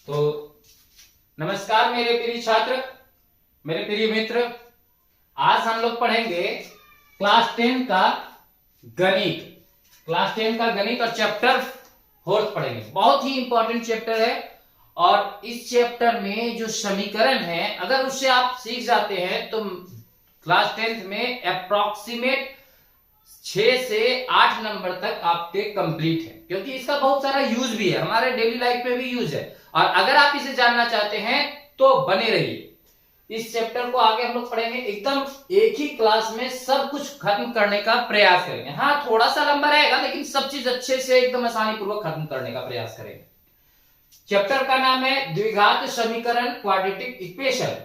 तो नमस्कार मेरे प्रिय छात्र, मेरे प्रिय मित्र। आज हम लोग पढ़ेंगे क्लास 10 का गणित। क्लास 10 का गणित और चैप्टर 4 पढ़ेंगे। बहुत ही इंपॉर्टेंट चैप्टर है और इस चैप्टर में जो समीकरण है, अगर उससे आप सीख जाते हैं तो क्लास 10 में अप्रोक्सीमेट 6 से 8 नंबर तक आपके कंप्लीट है, क्योंकि इसका बहुत सारा यूज भी है, हमारे डेली लाइफ में भी यूज है। और अगर आप इसे जानना चाहते हैं तो बने रहिए। इस चैप्टर को आगे हम लोग पढ़ेंगे, एकदम एक ही क्लास में सब कुछ खत्म करने का प्रयास करेंगे। हाँ, थोड़ा सा लंबा रहेगा, लेकिन सब चीज अच्छे से एकदम आसानी पूर्वक खत्म करने का प्रयास करेंगे। चैप्टर का नाम है द्विघात समीकरण, क्वाड्रेटिक इक्वेशन।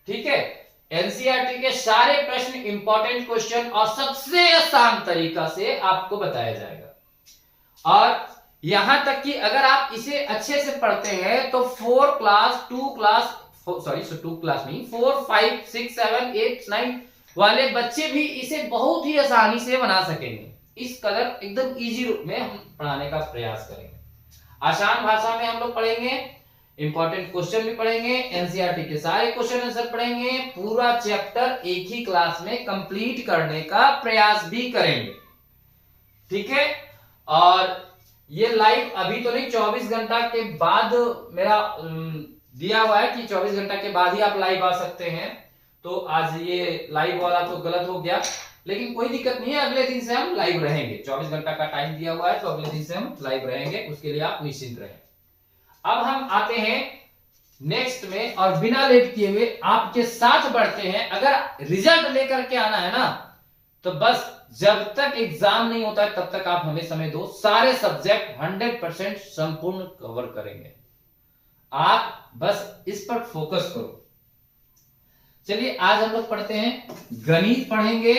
ठीक है, एनसीईआरटी के सारे प्रश्न, इंपॉर्टेंट क्वेश्चन और सबसे आसान तरीका से आपको बताया जाएगा। और यहां तक कि अगर आप इसे अच्छे से पढ़ते हैं तो 4 क्लास 2 क्लास नहीं, 4, 5, 6, 7, 8, 9 वाले बच्चे भी इसे बहुत ही आसानी से बना सकेंगे। इस कदर एकदम इजी रूप में हम पढ़ाने का प्रयास करेंगे। आसान भाषा में हम लोग पढ़ेंगे, इंपॉर्टेंट क्वेश्चन भी पढ़ेंगे, एनसीईआरटी के सारे क्वेश्चन आंसर पढ़ेंगे, पूरा चैप्टर एक ही क्लास में कंप्लीट करने का प्रयास भी करेंगे। ठीक है, और ये लाइव अभी तो नहीं, 24 घंटा के बाद मेरा दिया हुआ है कि 24 घंटा के बाद ही आप लाइव आ सकते हैं। तो आज ये लाइव वाला तो गलत हो गया, लेकिन कोई दिक्कत नहीं है, अगले दिन से हम लाइव रहेंगे। 24 घंटा का टाइम दिया हुआ है, तो अगले दिन से हम लाइव रहेंगे, उसके लिए आप निश्चिंत रहें। अब हम आते हैं नेक्स्ट में, और बिना लेट किए हुए आपके साथ बढ़ते हैं। अगर रिजल्ट लेकर के आना है ना, तो बस जब तक एग्जाम नहीं होता है तब तक आप हमें समय दो। सारे सब्जेक्ट 100% संपूर्ण कवर करेंगे, आप बस इस पर फोकस करो। चलिए, आज हम लोग पढ़ते हैं, गणित पढ़ेंगे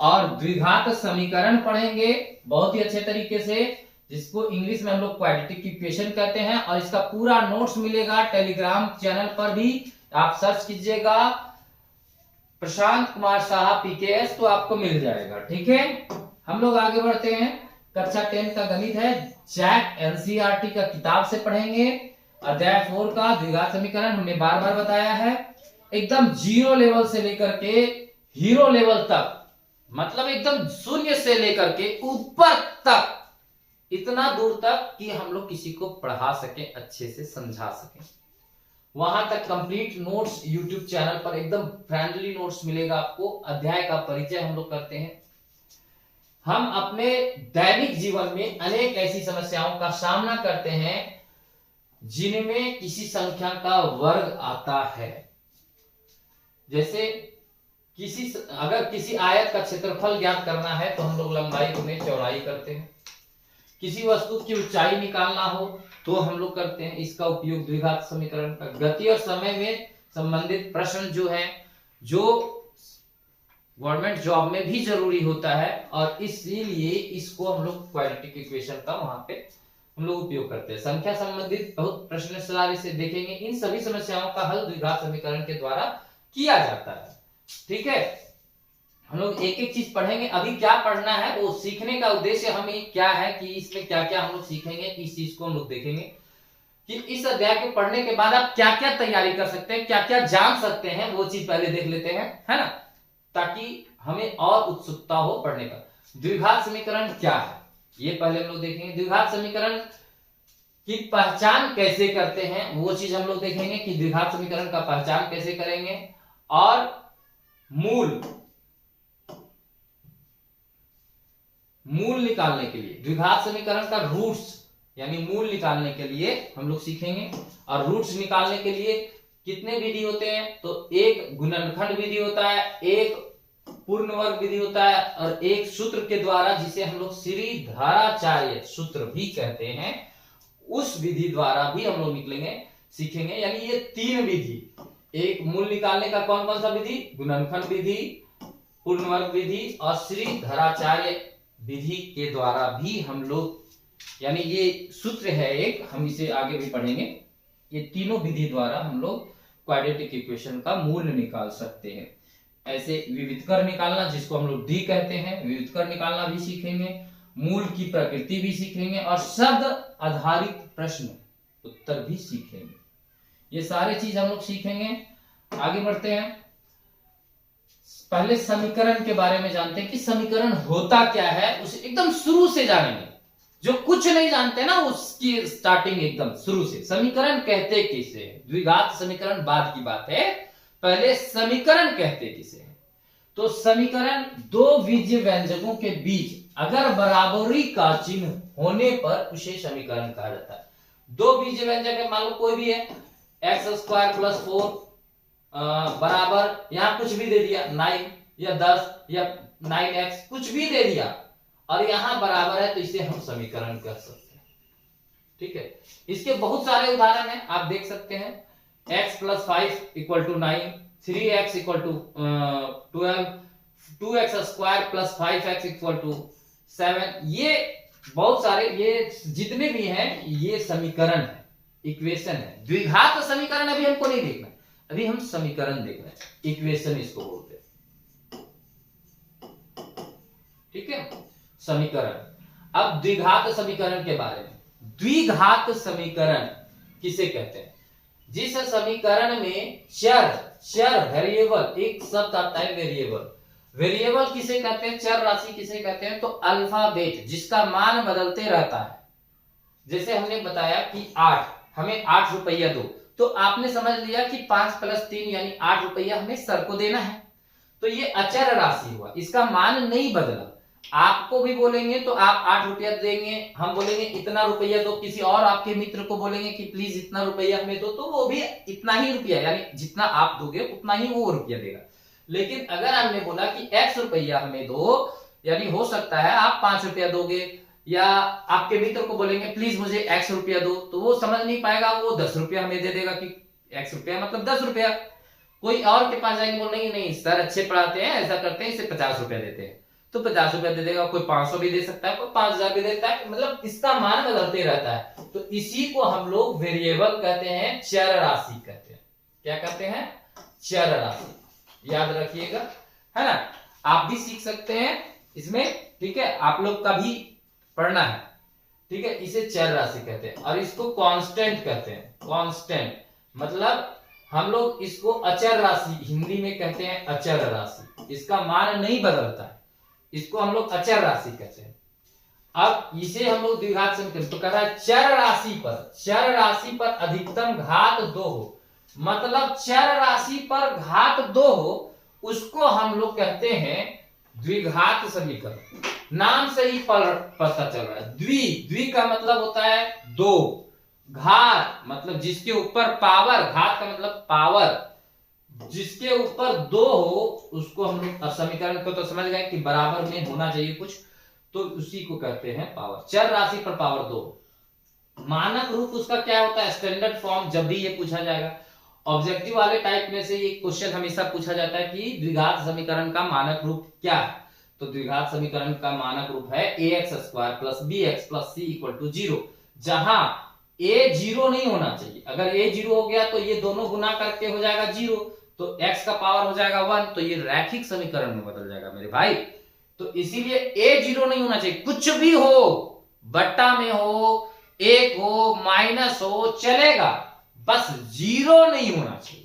और द्विघात समीकरण पढ़ेंगे बहुत ही अच्छे तरीके से, जिसको इंग्लिश में हम लोग क्वाड्रेटिक इक्वेशन कहते हैं। और इसका पूरा नोट्स मिलेगा टेलीग्राम चैनल पर भी, आप सर्च कीजिएगा प्रशांत कुमार साहा पीकेएस, तो आपको मिल जाएगा। ठीक है, हम लोग आगे बढ़ते हैं। कक्षा 10 का गणित है, जैक एनसीईआरटी का किताब से पढ़ेंगे। अध्याय 4 का द्विघात समीकरण हमने बार बार बताया है, एकदम जीरो लेवल से लेकर के हीरो लेवल तक, मतलब एकदम शून्य से लेकर के ऊपर तक, इतना दूर तक कि हम लोग किसी को पढ़ा सके, अच्छे से समझा सके, वहां तक कंप्लीट नोट्स यूट्यूब चैनल पर एकदम फ्रेंडली नोट्स मिलेगा आपको। अध्याय का परिचय हम लोग करते हैं। हम अपने दैनिक जीवन में अनेक ऐसी समस्याओं का सामना करते हैं जिनमें किसी संख्या का वर्ग आता है। जैसे अगर किसी आयत का क्षेत्रफल ज्ञात करना है तो हम लोग लंबाई गुने चौड़ाई करते हैं। किसी वस्तु की ऊंचाई निकालना हो तो हम लोग करते हैं इसका उपयोग द्विघात समीकरण का। गति और समय में संबंधित प्रश्न जो है, जो गवर्नमेंट जॉब में भी जरूरी होता है, और इसीलिए इसको हम लोग क्वाड्रेटिक इक्वेशन का वहां पे हम लोग उपयोग करते हैं। संख्या संबंधित बहुत प्रश्न सलाह से देखेंगे। इन सभी समस्याओं का हल द्विघात समीकरण के द्वारा किया जाता है। ठीक है, हम लोग एक एक चीज पढ़ेंगे। अभी क्या पढ़ना है, वो सीखने का उद्देश्य हमें क्या है कि इसमें क्या क्या हम लोग सीखेंगे, इस चीज को हम लोग देखेंगे कि इस अध्याय को पढ़ने के बाद आप क्या क्या तैयारी कर सकते हैं, क्या क्या जान सकते हैं, वो चीज पहले देख लेते हैं, है ना, ताकि हमें और उत्सुकता हो पढ़ने का। द्विघात समीकरण क्या है ये पहले हम लोग देखेंगे। द्विघात समीकरण की पहचान कैसे करते हैं वो चीज हम लोग देखेंगे कि द्विघात समीकरण का पहचान कैसे करेंगे। और मूल निकालने के लिए, द्विघात समीकरण का रूट्स यानी मूल निकालने के लिए हम लोग सीखेंगे। और रूट्स निकालने के लिए कितने विधि होते हैं, तो एक गुणनखंड विधि होता है, एक पूर्ण वर्ग विधि होता है, और एक सूत्र के द्वारा जिसे हम लोग श्रीधराचार्य सूत्र भी कहते हैं, उस विधि द्वारा भी हम लोग सीखेंगे। यानी ये 3 विधि, एक मूल निकालने का कौन कौन सा विधि, गुणनखंड विधि, पूर्ण वर्ग विधि और श्रीधराचार्य विधि के द्वारा भी हम लोग, यानी ये सूत्र है एक, हम इसे आगे भी पढ़ेंगे। ये तीनों विधि द्वारा हम लोग क्वाड्रेटिक इक्वेशन का मूल निकाल सकते हैं। ऐसे विविधकर निकालना, जिसको हम लोग डी कहते हैं, विविधकर निकालना भी सीखेंगे, मूल की प्रकृति भी सीखेंगे, और शब्द आधारित प्रश्न उत्तर भी सीखेंगे। ये सारी चीज हम लोग सीखेंगे। आगे बढ़ते हैं, पहले समीकरण के बारे में जानते हैं कि समीकरण होता क्या है, उसे एकदम शुरू से जानेंगे। जो कुछ नहीं जानते ना उसकी स्टार्टिंग एकदम शुरू से। समीकरण कहते किसे, द्विघात समीकरण बाद की बात है, पहले समीकरण कहते किसे। तो समीकरण दो बीजीय व्यंजकों के बीच अगर बराबरी का चिन्ह होने पर उसे समीकरण कहा जाता है। दो बीजीय व्यंजक है, मान लो कोई भी है, x² + 4 बराबर, यहां कुछ भी दे दिया 9 या 10 या 9x कुछ भी दे दिया और यहां बराबर है, तो इसे हम समीकरण कह सकते हैं। ठीक है, इसके बहुत सारे उदाहरण हैं, आप देख सकते हैं। x + 5 = 9, 3x = 12, 2x² + 5x = 7। ये बहुत सारे, ये जितने भी हैं ये समीकरण है, इक्वेशन है। द्विघात समीकरण अभी हमको नहीं देखना, अभी हम समीकरण देख रहे हैं, इक्वेशन इसको बोलते हैं। ठीक है, समीकरण। अब द्विघात समीकरण के बारे में, द्विघात समीकरण किसे कहते हैं? जिस समीकरण में चर वेरिएबल, एक शब्द आता है वेरिएबल। वेरिएबल किसे कहते हैं, चर राशि किसे कहते हैं? तो अल्फाबेट जिसका मान बदलते रहता है। जैसे हमने बताया कि 8, हमें 8 रुपया दो, तो आपने समझ लिया कि 5 + 3 यानी 8 रुपया हमें सर को देना है। तो ये अचर राशि हुआ, इसका मान नहीं बदला। आपको भी बोलेंगे तो आप 8 रुपया देंगे, हम बोलेंगे इतना रुपया दो, किसी और आपके मित्र को बोलेंगे कि प्लीज इतना रुपया हमें दो, तो वो भी इतना ही रुपया, यानी जितना आप दोगे उतना ही वो रुपया देगा। लेकिन अगर हमने बोला कि x रुपया हमें दो, यानी हो सकता है आप 5 रुपया दोगे, या आपके मित्र को बोलेंगे प्लीज मुझे x रुपया दो, तो वो समझ नहीं पाएगा, वो 10 रुपया हमें दे देगा कि x रुपया मतलब 10 रुपया। कोई और के पास जाएंगे, बोलेंगे नहीं सर अच्छे पढ़ाते हैं, ऐसा करते हैं, इसे 50 रुपया देते हैं, तो 50 रुपया दे देगा। कोई 500 भी दे सकता है, कोई 5000 भी देता है, मतलब इसका मान बदलते रहता है। तो इसी को हम लोग वेरिएबल कहते हैं, चर राशि कहते हैं। क्या कहते हैं? चर राशि। याद रखिएगा, है ना, आप भी सीख सकते हैं इसमें। ठीक है, आप लोग का भी पढ़ना है। ठीक है, इसे चर राशि कहते हैं और इसको कांस्टेंट कहते हैं। कांस्टेंट मतलब हम लोग इसको अचर राशि हिंदी में कहते हैं, अचर राशि, इसका मान नहीं बदलता है, इसको हम लोग अचर राशि कहते हैं। अब इसे हम लोग द्विघात समीकरण, तो कह रहा है चर राशि पर अधिकतम घात 2 हो, मतलब चर राशि पर घात 2 हो, उसको हम लोग कहते हैं द्विघात समीकरण। नाम से ही पता चल रहा है, द्वि का मतलब होता है 2, घात मतलब जिसके ऊपर पावर, घात का मतलब पावर, जिसके ऊपर 2 हो उसको हम लोग, समीकरण को तो समझ गए कि बराबर में होना चाहिए कुछ, तो उसी को कहते हैं पावर। चर राशि पर पावर 2। मानक रूप उसका क्या होता है? Standard form. जब भी ये पूछा जाएगा ऑब्जेक्टिव वाले टाइप में से ये क्वेश्चन हमेशा पूछा जाता है कि द्विघात समीकरण का मानक रूप क्या है? तो द्विघात समीकरण का मानक रूप है ax² + bx + c = 0, जहां a 0 नहीं होना चाहिए। अगर a 0 हो गया तो ये दोनों गुना करके हो जाएगा 0, तो x का पावर हो जाएगा 1, तो ये रैखिक समीकरण में बदल जाएगा मेरे भाई। तो इसीलिए a 0 नहीं होना चाहिए, कुछ भी हो, बट्टा में हो, 1 हो, माइनस हो, चलेगा, बस 0 नहीं होना चाहिए।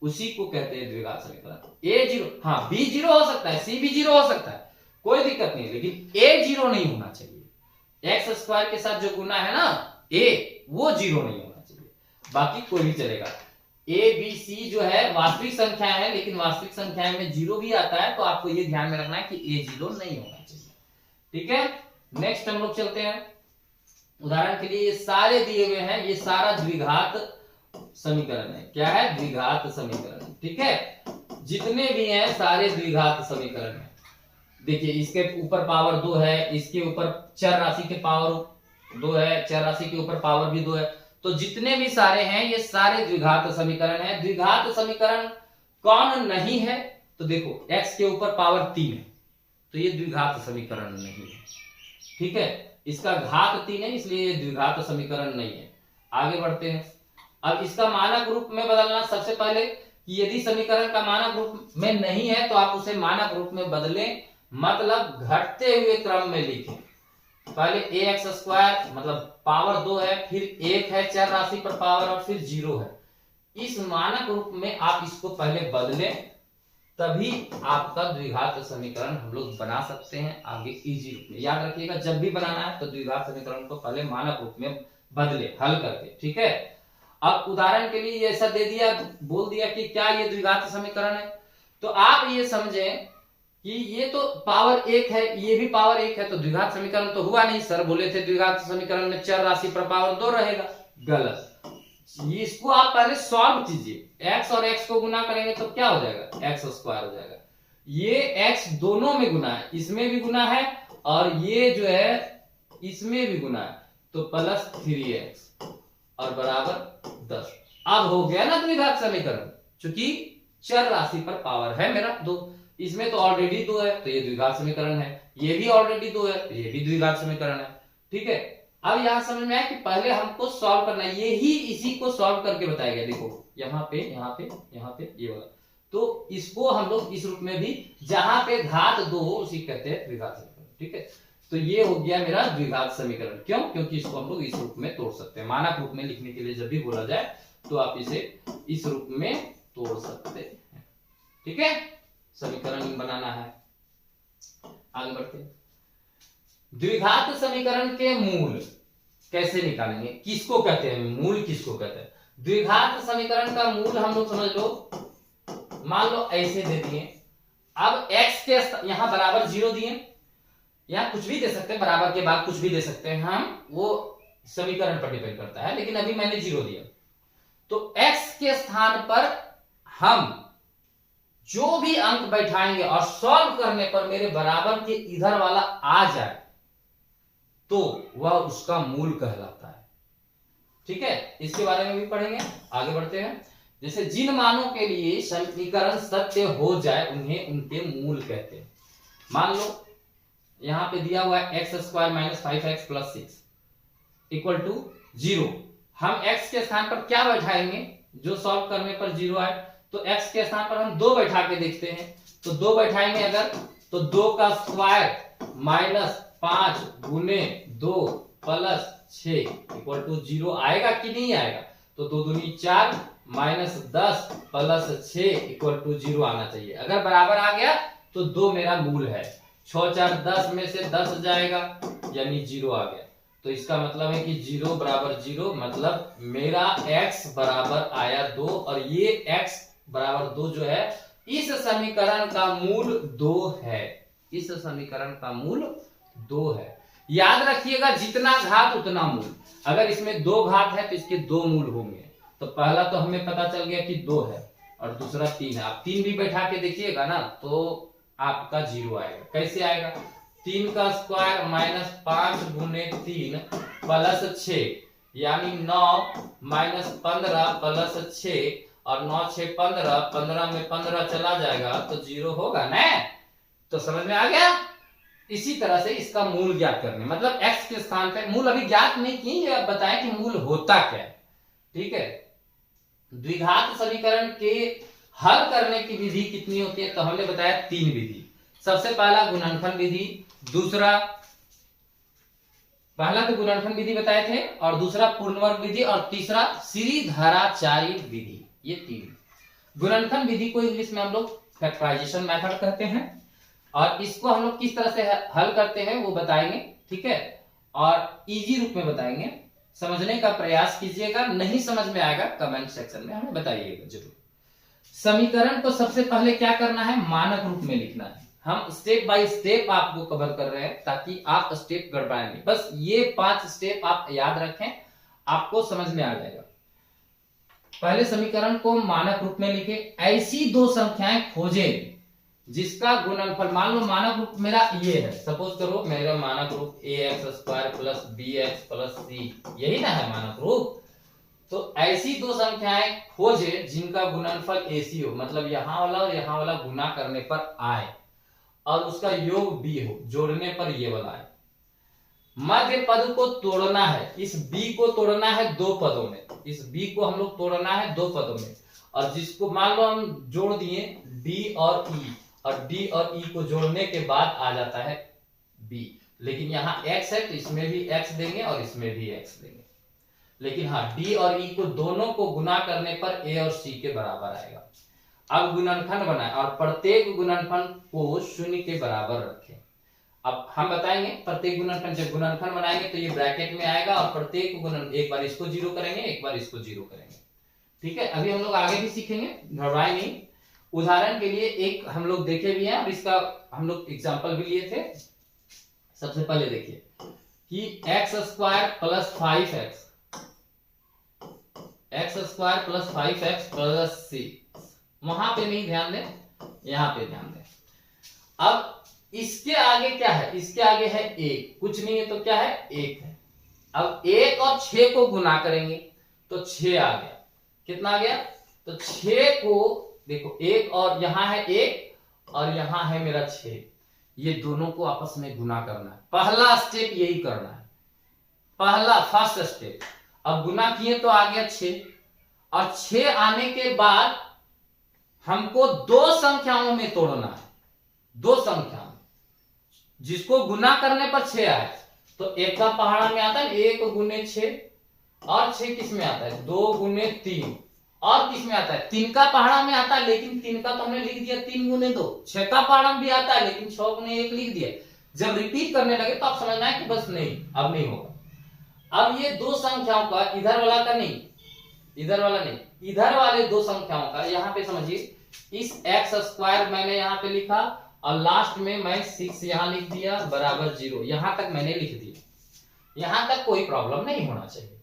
उसी को कहते हैं द्विघात समीकरण। a 0, हाँ b 0 हो सकता है, c भी 0 हो सकता है, कोई दिक्कत नहीं, लेकिन a 0 नहीं होना चाहिए। x² के साथ जो गुना है ना a, वो 0 नहीं होना चाहिए, बाकी कोई भी चलेगा। a b c जो है वास्तविक संख्या है, लेकिन वास्तविक संख्या में 0 भी आता है, तो आपको ये ध्यान में रखना है कि a 0 नहीं होना चाहिए। ठीक है, नेक्स्ट हम लोग चलते हैं। उदाहरण के लिए ये सारे दिए हुए हैं, ये सारा द्विघात समीकरण है। क्या है? द्विघात समीकरण। ठीक है, जितने भी हैं सारे द्विघात समीकरण है। देखिए इसके ऊपर पावर 2 है, इसके ऊपर चर राशि के पावर 2 है, चर राशि के ऊपर पावर भी 2 है, तो जितने भी सारे हैं ये सारे द्विघात समीकरण है। द्विघात समीकरण कौन नहीं है? तो देखो x के ऊपर पावर 3 है, तो ये द्विघात समीकरण नहीं है। ठीक है, इसका घात 3 है, इसलिए ये द्विघात समीकरण नहीं है। आगे बढ़ते हैं। अब इसका मानक रूप में बदलना, सबसे पहले कि यदि समीकरण का मानक रूप में नहीं है तो आप उसे मानक रूप में बदलें, मतलब घटते हुए क्रम में लिखें। पहले ax² मतलब पावर 2 है, फिर 1 है चर राशि पर पावर, और फिर 0 है। इस मानक रूप में आप इसको पहले बदलें, तभी आपका द्विघात समीकरण हम लोग बना सकते हैं आगे इजी रूप में। याद रखिएगा, जब भी बनाना है तो द्विघात समीकरण को पहले मानक रूप में बदले हल करके, ठीक है। अब उदाहरण के लिए ऐसा दे दिया, बोल दिया कि क्या ये द्विघात समीकरण है, तो आप ये समझें कि ये तो पावर 1 है, ये भी पावर 1 है, तो द्विघात समीकरण तो हुआ नहीं। सर बोले थे द्विघात समीकरण में चर राशि पर पावर 2 रहेगा, गलत। इसको आप पहले सॉल्व कीजिए, x और x को गुना करेंगे तो क्या हो जाएगा, x स्क्वायर हो जाएगा। ये x दोनों में गुना है, इसमें भी गुना है और ये जो है इसमें भी गुना है, तो प्लस 3x और बराबर 10। अब हो गया ना द्विघात समीकरण, चूंकि चर राशि पर पावर है मेरा 2, इसमें तो ऑलरेडी 2 है तो ये द्विघात समीकरण है, ये भी ऑलरेडी 2 है तो ये भी द्विघात समीकरण है, ठीक है। अब यहां समझ में आया कि पहले हमको सॉल्व करना है, ये ही इसी को सॉल्व करके बताया गया। देखो यहाँ पे यहाँ पे यहाँ पे ये वाला, तो इसको हम लोग इस रूप में भी, जहां पे घात 2 उसी कहते हैं द्विघात समीकरण, ठीक है। तो ये हो गया मेरा द्विघात समीकरण। क्यों? क्योंकि इसको हम लोग इस रूप में तोड़ सकते हैं। मानक रूप में लिखने के लिए जब भी बोला जाए तो आप इसे इस रूप में तोड़ सकते हैं, ठीक है। समीकरण बनाना है, आगे बढ़ते हैं। द्विघात समीकरण के मूल कैसे निकालेंगे, किसको कहते हैं मूल, किसको कहते हैं? द्विघात समीकरण का मूल हम लोग समझ लो, मान लो ऐसे दे दिए, अब x के यहां बराबर 0 दिए, या कुछ भी दे सकते हैं, बराबर के बाद कुछ भी दे सकते हैं हम, वो समीकरण पर डिपेंड करता है, लेकिन अभी मैंने 0 दिया। तो x के स्थान पर हम जो भी अंक बैठाएंगे और सॉल्व करने पर मेरे बराबर के इधर वाला आ जाए तो वह उसका मूल कहलाता है, ठीक है। इसके बारे में भी पढ़ेंगे, आगे बढ़ते हैं। जैसे जिन मानों के लिए समीकरण सत्य हो जाए उन्हें उनके मूल कहते हैं। मान लो यहां पे दिया हुआ है x square minus 5x plus 6 equal to 0। हम x के स्थान पर क्या बैठाएंगे जो सॉल्व करने पर 0 आए, तो x के स्थान पर हम 2 बैठा के देखते हैं। तो 2 बैठाएंगे अगर, तो 2 का स्क्वायर माइनस 5 गुने 2 प्लस 6 इक्वल टू 0 आएगा कि नहीं आएगा? तो 2 दूनी 4 माइनस 10 प्लस 6 इक्वल टू 0 आना चाहिए। अगर बराबर आ गया तो 2 मेरा मूल है। 6 4 10 में से 10 जाएगा यानी 0 आ गया। तो इसका मतलब है कि 0 बराबर 0, मतलब मेरा x बराबर आया 2 और ये x बराबर 2 जो है इस समीकरण का मूल 2 है। इस समीकरण का मूल 2 है। याद रखिएगा जितना घात उतना मूल। अगर इसमें 2 घात है तो इसके 2 मूल होंगे। तो पहला तो हमें पता चल गया कि 2 है और दूसरा 3 है। आप 3 भी बैठा के देखिएगा ना तो आपका 0 आएगा। कैसे आएगा? 3 का स्क्वायर माइनस 5 गुने 3 प्लस 6 यानी 9 माइनस 15 प्लस 6 और 9 6 15, 15 में 15 चला जाएगा तो 0 होगा ना। तो समझ में आ गया। इसी तरह से इसका मूल ज्ञात करने, मतलब x के स्थान पे मूल अभी ज्ञात नहीं किए, अब बताएं कि मूल होता क्या है। ठीक है, द्विघात समीकरण के हल करने की विधि कितनी होती है? तो हमने बताया 3 विधि। सबसे पहला गुणनफल विधि, दूसरा पहला तो गुणनफल विधि बताए थे और दूसरा पूर्णवर्ग विधि और तीसरा श्रीधराचार्य विधि। ये 3 गुणनफल विधि को इंग्लिश में हम लोग फैक्टराइजेशन मेथड कहते हैं और इसको हम लोग किस तरह से हल करते हैं वो बताएंगे। ठीक है, और इजी रूप में बताएंगे। समझने का प्रयास कीजिएगा, नहीं समझ में आएगा कमेंट सेक्शन में हमें बताइएगा जरूर। समीकरण को सबसे पहले क्या करना है? मानक रूप में लिखना है। हम स्टेप बाय स्टेप आपको कवर कर रहे हैं ताकि आप स्टेप गड़बड़ाएंगे। बस ये 5 स्टेप आप याद रखें, आपको समझ में आ जाएगा। पहले समीकरण को मानक रूप में लिखे। ऐसी 2 संख्याएं खोजें जिसका गुणनफल, मान लो मानक रूप मेरा ये है, सपोज करो मेरा मानक रूप ax² plus bx plus c, यही ना है मानक रूप। तो ऐसी 2 संख्याएं खोजे जिनका गुणनफल ac हो, मतलब यहां वाला और यहां वाला गुना करने पर आए और उसका योग b हो, जोड़ने पर ये वाला आए। मध्य पद को तोड़ना है, इस b को तोड़ना है 2 पदों में, इस b को हम लोग तोड़ना है 2 पदों में, और जिसको मान लो हम जोड़ दिए d और e, और d और e को जोड़ने के बाद आ जाता है b, लेकिन यहाँ x है तो इसमें भी x देंगे और इसमें भी x देंगे। लेकिन हाँ डी और ई को दोनों को गुना करने पर ए और सी के बराबर आएगा। अब गुणनखंड बनाए और प्रत्येक गुणनखंड को शून्य के बराबर रखें। अब हम बताएंगे प्रत्येक गुणनखंड, जब गुणनखंड बनाएंगे तो ये ब्रैकेट में आएगा और प्रत्येक गुणन एक बार इसको जीरो करेंगे, एक बार इसको जीरो करेंगे। ठीक है, अभी हम लोग आगे भी सीखेंगे, घबराए नहीं। उदाहरण के लिए एक हम लोग देखे भी हैं और इसका हम लोग एग्जाम्पल भी लिए थे। सबसे पहले देखिए कि x square plus 5x, x square plus 5x plus 6, वहां पे नहीं ध्यान दें, यहां पे ध्यान दें। अब इसके आगे क्या है, इसके आगे है एक, कुछ नहीं है तो क्या है, एक है। अब 1 और 6 को गुना करेंगे तो 6 आ गया। कितना आ गया, तो 6 को देखो, एक और यहां है 1 और यहां है मेरा 6, ये दोनों को आपस में गुना करना है। पहला स्टेप यही करना है, पहला फर्स्ट स्टेप। अब गुना किए तो आ गया 6 और 6 आने के बाद हमको दो संख्याओं में तोड़ना है, दो संख्या जिसको गुना करने पर 6 आए तो एक का पहाड़ा में आता है 1 गुने 6 और 6 किस में आता है 2 गुने 3 और किस में आता है 3 का पहाड़ा में आता है, लेकिन 3 का तो हमने लिख दिया 3 गुने 2। 6 का पहाड़ा में भी आता है लेकिन 6 गुने 1 लिख दिया। जब रिपीट करने लगे तो आप समझना है कि बस नहीं, अब नहीं होगा। अब ये दो संख्याओं का, इधर वाला का नहीं, इधर वाला नहीं, इधर वाले दो संख्याओं का, यहां पे समझिए इस एक्स स्क्वायर मैंने यहां पे लिखा और लास्ट में मैं 6 यहां लिख दिया बराबर 0, यहां तक मैंने लिख दिया, यहां तक कोई प्रॉब्लम नहीं होना चाहिए।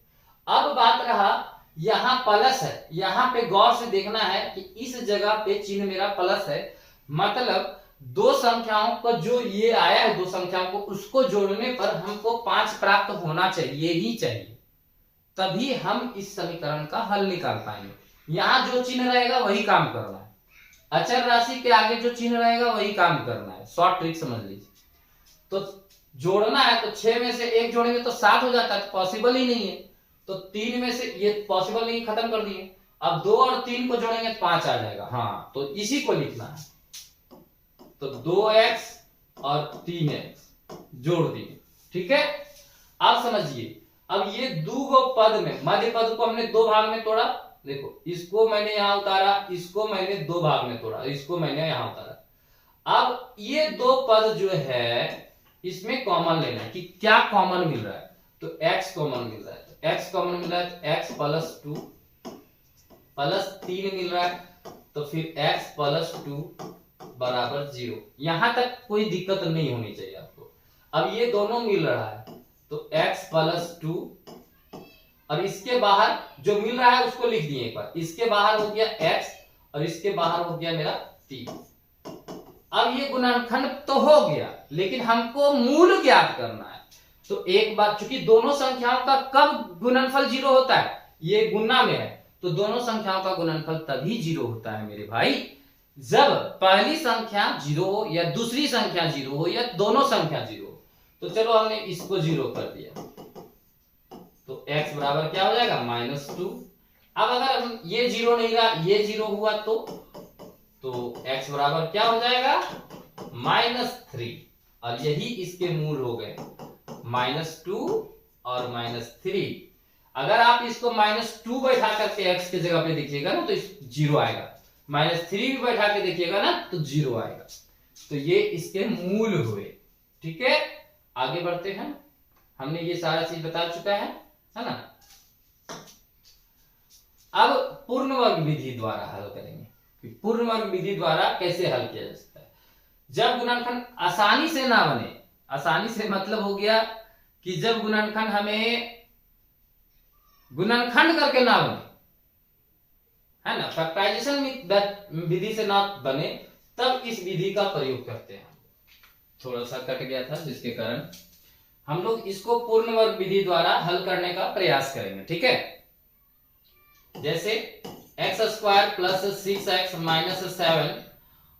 अब बात रहा यहां प्लस है, यहां पे गौर से देखना है कि इस जगह पे चिन्ह मेरा प्लस है, मतलब दो संख्याओं को जो ये आया है, दो संख्याओं को उसको जोड़ने पर हमको 5 प्राप्त होना चाहिए ही चाहिए, तभी हम इस समीकरण का हल निकाल पाएंगे। यहां जो चिन्ह रहेगा वही काम करना है, अचर राशि के आगे जो चिन्ह रहेगा वही काम करना है। शॉर्ट ट्रिक समझ लीजिए। तो जोड़ना है तो 6 में से 1 जोड़ेंगे तो 7 हो जाता है, पॉसिबल ही नहीं है। तो 3 में से ये पॉसिबल नहीं, खत्म कर दिए। अब 2 और 3 को जोड़ेंगे 5 आ जाएगा। हाँ, तो इसी को लिखना है। तो 2x और 3x जोड़ दिए, ठीक है। आप समझिए, अब ये दो पद में मध्य पद को हमने 2 भाग में तोड़ा। देखो, इसको मैंने यहां उतारा, इसको मैंने 2 भाग में तोड़ा, इसको मैंने यहां उतारा। अब ये दो पद जो है इसमें कॉमन लेना है कि क्या कॉमन मिल रहा है। तो x कॉमन मिल रहा है, तो x कॉमन मिल रहा है तो x प्लस 2 प्लस 3 मिल रहा है, तो फिर x प्लस 2 बराबर 0। यहां तक कोई दिक्कत नहीं होनी चाहिए आपको। अब ये दोनों मिल रहा है तो x प्लस 2 और इसके बाहर जो मिल रहा है उसको लिख दिए एक बार। इसके बाहर हो गया x और इसके बाहर हो गया मेरा 3। अब ये गुणनखंड तो हो गया, लेकिन हमको मूल ज्ञात करना है। तो एक बात, चूंकि दोनों संख्याओं का कब गुणनफल 0 होता है, ये गुणा में है, तो दोनों संख्याओं का गुणनफल तभी 0 होता है मेरे भाई, जब पहली संख्या 0 हो या दूसरी संख्या 0 हो या दोनों संख्या 0 हो। तो चलो हमने इसको 0 कर दिया, तो x बराबर क्या हो जाएगा -2। अब अगर हम ये 0 नहीं रहा, ये 0 हुआ तो x बराबर क्या हो जाएगा -3, और यही इसके मूल हो गए -2 और -3। अगर आप इसको -2 बैठा करके x की जगह पे देखिएगा ना तो 0 आएगा, -3 भी बैठा के देखिएगा ना तो 0 आएगा। तो ये इसके मूल हुए, ठीक है। आगे बढ़ते हैं, हमने ये सारा चीज बता चुका है ना। अब पूर्ण वर्ग विधि द्वारा हल करेंगे कि पूर्ण वर्ग विधि द्वारा कैसे हल किया जा सकता है। जब गुणनखंड आसानी से ना बने, आसानी से मतलब हो गया कि जब गुणनखंड हमें गुणनखंड करके ना बने, है ना, फैक्टराइजेशन विधि से ना बने, तब इस विधि का प्रयोग करते हैं। थोड़ा सा कट गया था जिसके कारण हम लोग इसको पूर्ण वर्ग विधि द्वारा हल करने का प्रयास करेंगे, ठीक है। जैसे x square plus 6x minus 7,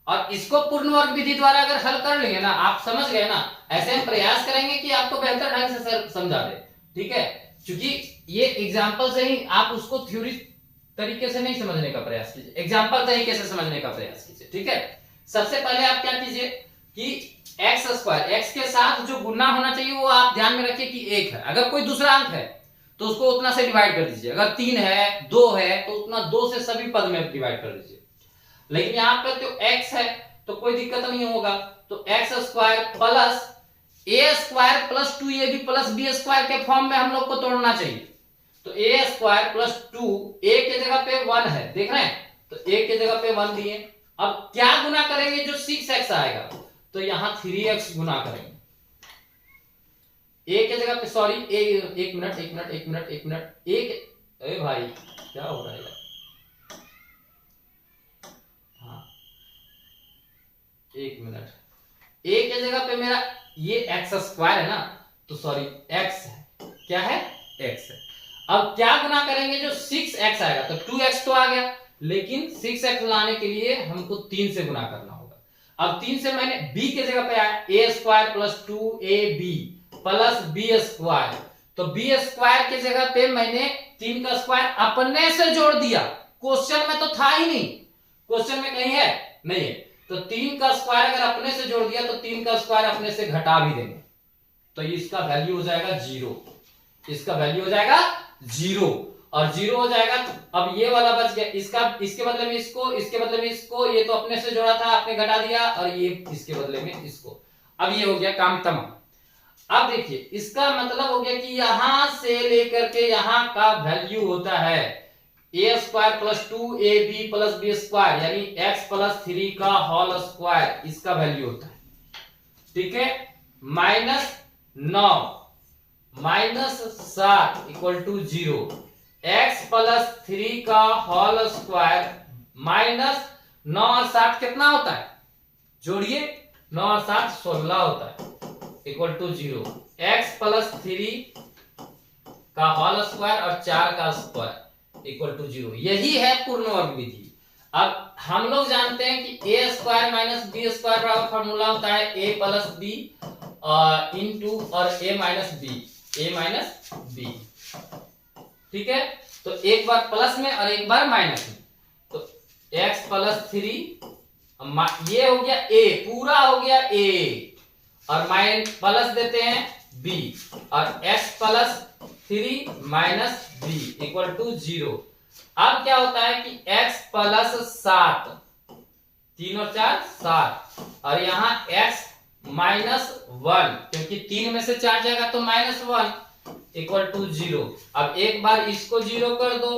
और इसको पूर्ण वर्ग विधि द्वारा अगर हल कर लेंगे ना, आप समझ गए ना। ऐसे हम प्रयास करेंगे कि आपको बेहतर ढंग से समझा दे, ठीक है। क्योंकि ये एग्जाम्पल से ही आप उसको थ्योरी तरीके से नहीं समझने का प्रयास कीजिए, एग्जाम्पल तरीके से समझने का प्रयास कीजिए, ठीक है। सबसे पहले आप क्या कीजिए कि एक्स स्क्वायर, एक्स के साथ जो गुना होना चाहिए वो आप ध्यान में रखिए कि 1 है। अगर कोई दूसरा अंक है तो उसको उतना से डिवाइड कर दीजिए। अगर 3 है 2 है तो उतना 2 से सभी पद में डिवाइड कर दीजिए। लेकिन यहाँ पर जो x है तो कोई दिक्कत नहीं होगा, तो x square plus A square plus 2ab plus B square के फॉर्म में हम लोग को तोड़ना चाहिए। तो ए स्क्वायर प्लस 2 ए के जगह पे 1 है, देख रहे हैं, तो ए के जगह पे 1 दिए। अब क्या गुना करेंगे, जो 6x आएगा तो यहां 3x गुना करेंगे। ए के जगह पे सॉरी एक मिनट अरे भाई क्या हो रहा है यार, हाँ एक मिनट, ए के जगह पे मेरा ये एक्स स्क्वायर है ना, तो सॉरी एक्स है, क्या है एक्स है। अब क्या गुना करेंगे, जो 6x आएगा तो 2x तो आ गया, लेकिन 6x लाने के लिए हमको 3 से गुना करना होगा। अब 3 से मैंने b के जगह पे आया A square plus 2ab plus B square, तो बी स्क्वायर के जगह पे मैंने 3 का स्क्वायर अपने से जोड़ दिया। क्वेश्चन में तो था ही नहीं, क्वेश्चन में कहीं है नहीं है, तो 3 का स्क्वायर अगर अपने से जोड़ दिया तो 3 का स्क्वायर अपने से घटा भी देंगे, तो इसका वैल्यू हो जाएगा 0, इसका वैल्यू हो जाएगा 0 और 0 हो जाएगा। अब ये वाला बच गया, इसका इसके बदले में इसको, इसके बदले में इसको, ये तो अपने से जोड़ा था आपने घटा दिया, और ये इसके बदले में इसको। अब ये हो गया काम तमाम। अब देखिए इसका मतलब हो गया कि यहां से लेकर के यहां का वैल्यू होता है A square plus 2ab plus B square, यानी x प्लस 3 का होल स्क्वायर, इसका वैल्यू होता है, ठीक है, -9 -7 इक्वल टू 0, x प्लस 3 का होल स्क्वायर -9 और 7 कितना होता है, जोड़िए 9 और 7 16 होता है, इक्वल टू 0, x प्लस 3 का होल स्क्वायर और 4 का स्क्वायर इक्वल टू 0। यही है पूर्ण वर्ग विधि। अब हम लोग जानते हैं कि ए स्क्वायर माइनस बी स्क्वायर का फॉर्मूला होता है ए प्लस बी इनटू और ए माइनस बी, ठीक है, तो एक बार प्लस में और एक बार माइनस में, तो x प्लस 3 ये हो गया a, पूरा हो गया a, और माइनस प्लस देते हैं b, और x plus 3 minus B equal to 0। अब क्या होता है कि x प्लस 7, 3 और 4 7, और यहाँ x माइनस 1, क्योंकि 3 में से 4 जाएगा तो -1 इक्वल टू 0। अब एक बार इसको 0 कर दो